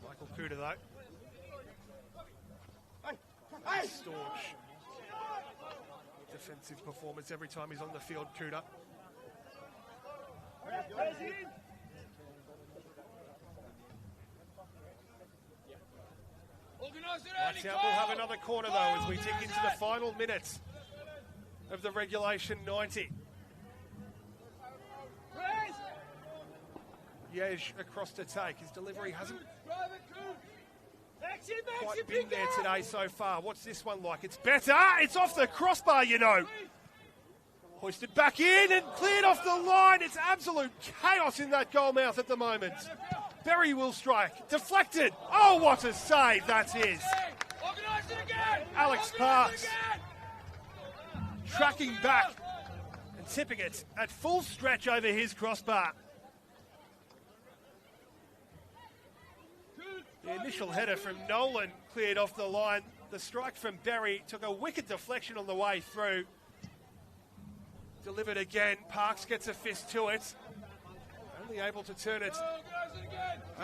Michael Kuda though. Staunch defensive performance every time he's on the field, Kuda. Blacktown will have another corner though as we tick into the final minutes of the regulation 90. Yej across to take. His delivery hasn't quite been there today so far. What's this one like? It's better. It's off the crossbar, you know. Hoisted back in and cleared off the line. It's absolute chaos in that goal mouth at the moment. Berry will strike. Deflected. Oh, what a save that is. Alex Parks tracking back and tipping it at full stretch over his crossbar. The initial header from Nolan cleared off the line. The strike from Berry took a wicked deflection on the way through. Delivered again. Parks gets a fist to it. Only able to turn it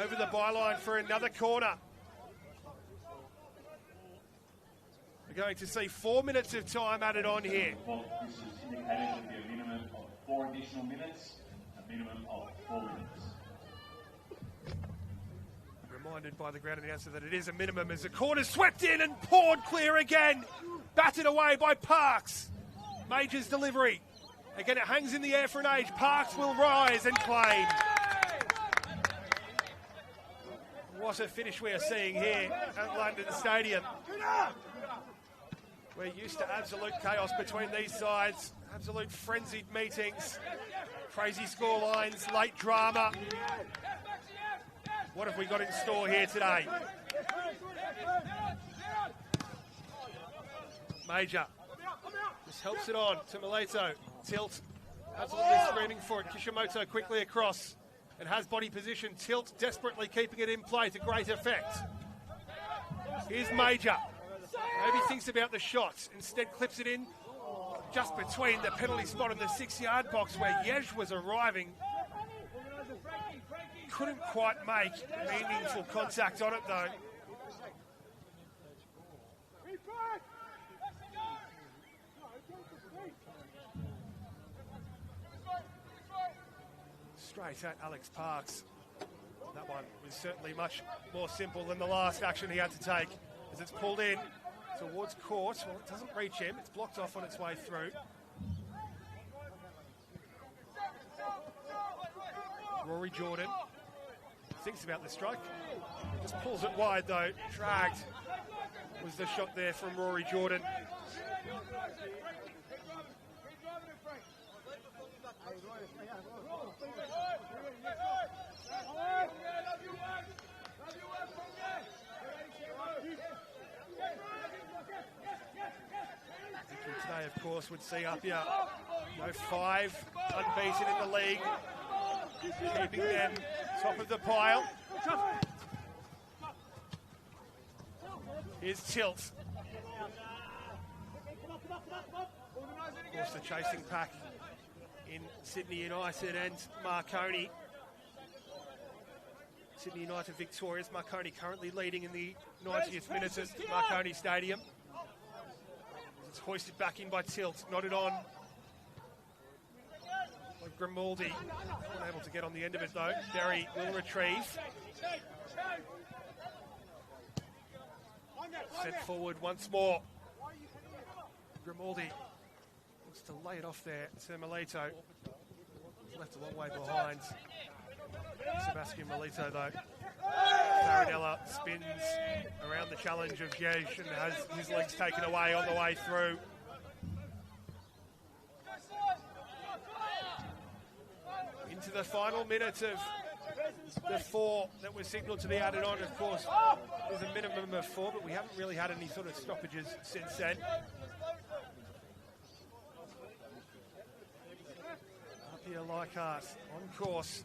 over the byline for another corner. We're going to see 4 minutes of time added on here. This is indicated to be a minimum of 4 additional minutes, a minimum of 4 minutes. Reminded by the ground announcer that it is a minimum as the corner's swept in and poured clear again. Batted away by Parks. Major's delivery. Again, it hangs in the air for an age. Parks will rise and claim. What a finish we are seeing here at London Stadium. We're used to absolute chaos between these sides. Absolute frenzied meetings. Crazy score lines, late drama. What have we got in store here today? Major just helps it on to Mileto. Tilt, absolutely screaming for it. Kishimoto quickly across and has body position. Tilt desperately keeping it in play to great effect. Here's Major. Maybe thinks about the shots. Instead clips it in just between the penalty spot and the 6-yard box where Yej was arriving. Couldn't quite make meaningful contact on it though. Straight at Alex Parks. That one was certainly much more simple than the last action he had to take as it's pulled in towards court. Well, it doesn't reach him. It's blocked off on its way through. Rory Jordan thinks about the strike. Just pulls it wide though. Dragged was the shot there from Rory Jordan. Today, of course, would see APIA go 5 unbeaten in the league, keeping them top of the pile. Here's Tilt. Of course, the chasing pack in Sydney United and Marconi. Sydney United victorious. Marconi currently leading in the 90th minute at Marconi Stadium. It's hoisted back in by Tilt, nodded on by Grimaldi. Not able to get on the end of it though. Berry will retrieve. Sent forward once more. Grimaldi looks to lay it off there to Mileto. Left a long way behind. Sebastian Mileto though. Farinella spins around the challenge of Yej and has his legs taken away on the way through. Into the final minute of the 4 that was signalled to be added on. Of course, there's a minimum of 4, but we haven't really had any sort of stoppages since then. APIA Leichhardt on course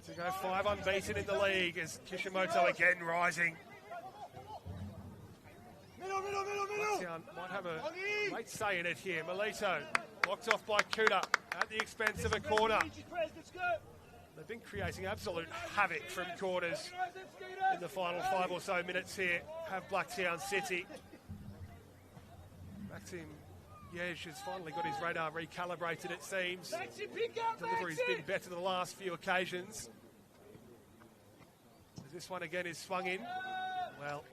to go 5 unbeaten in the league as Kishimoto again rising. Blacktown might have a late say in it here. Mileto blocked off by Kuda at the expense of a corner. They've been creating absolute havoc from corners in the final 5 or so minutes here. Have Blacktown City. Maxim Yej has finally got his radar recalibrated, it seems. Delivery's been better the last few occasions. As this one again is swung in. Well,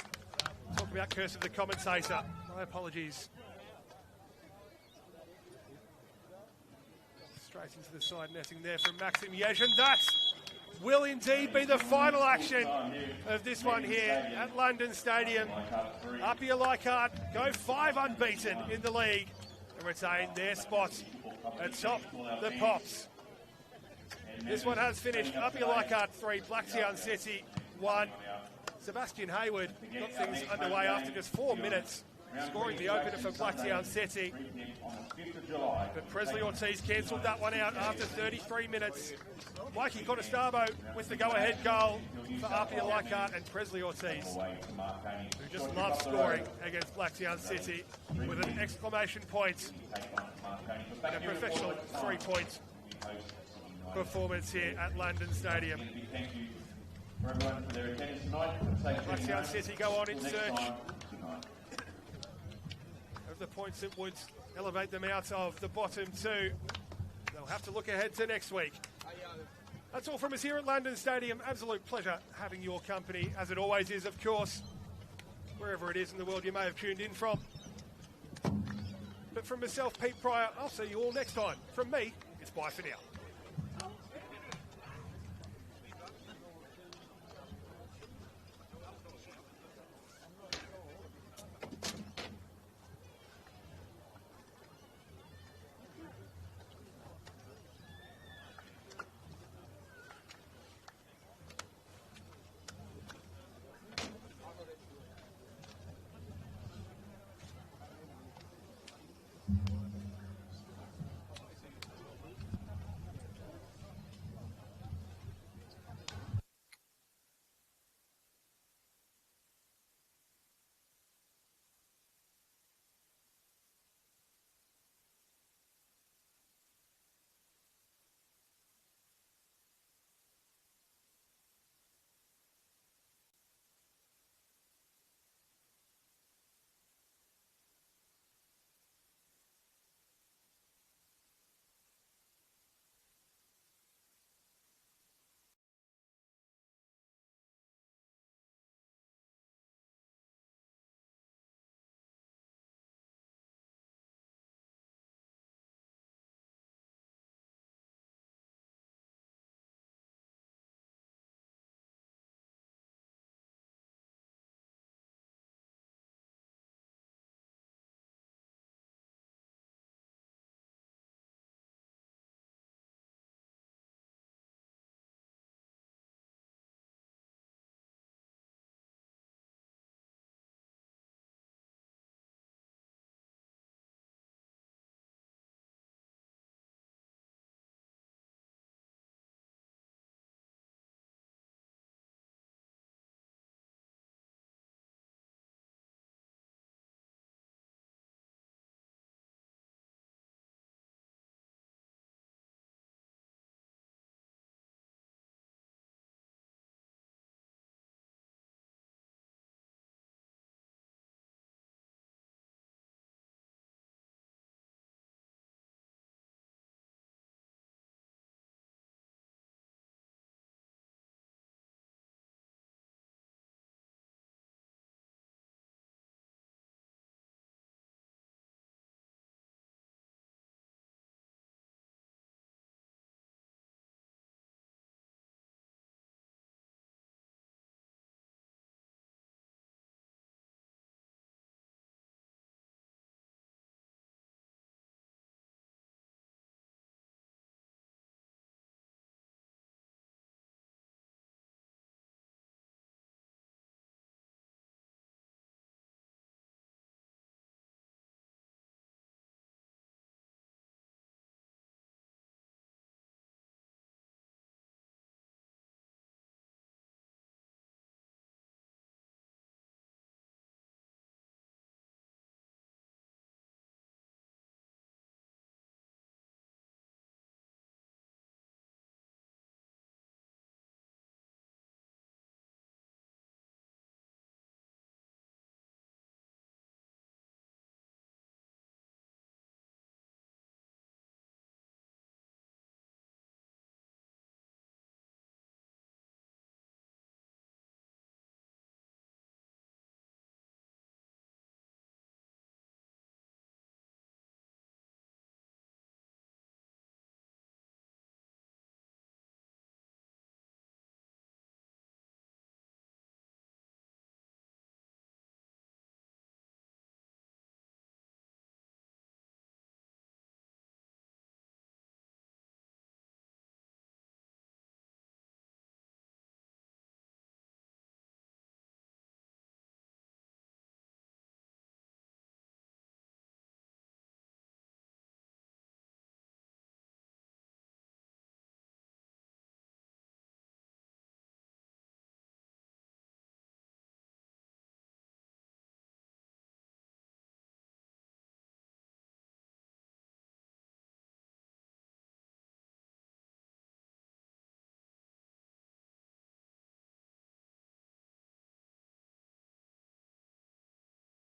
talk about curse of the commentator. My apologies. Straight into the side netting there from Maxim Yej, and that will indeed be the final action of this one here at London Stadium. APIA Leichhardt go 5 unbeaten in the league and retain their spot atop the Pops. This one has finished. APIA Leichhardt 3, Blacktown City 1. Sebastian Hayward got things underway after just 4 minutes, scoring the opener for Blacktown City. But Presley Ortiz cancelled that one out after 33 minutes. Mikey Contestabo with the go-ahead goal for APIA Leichhardt, and Presley Ortiz, who just loves scoring against Blacktown City, with an exclamation point and a professional 3-point performance here at London Stadium. Thank you for everyone for their attendance tonight. Blacktown City go on in Next search time. of the points that would elevate them out of the bottom two. They'll have to look ahead to next week. That's all from us here at London Stadium. Absolute pleasure having your company, as it always is, of course, wherever it is in the world you may have tuned in from. But from myself, Pete Pryor, I'll see you all next time. From me, it's bye for now.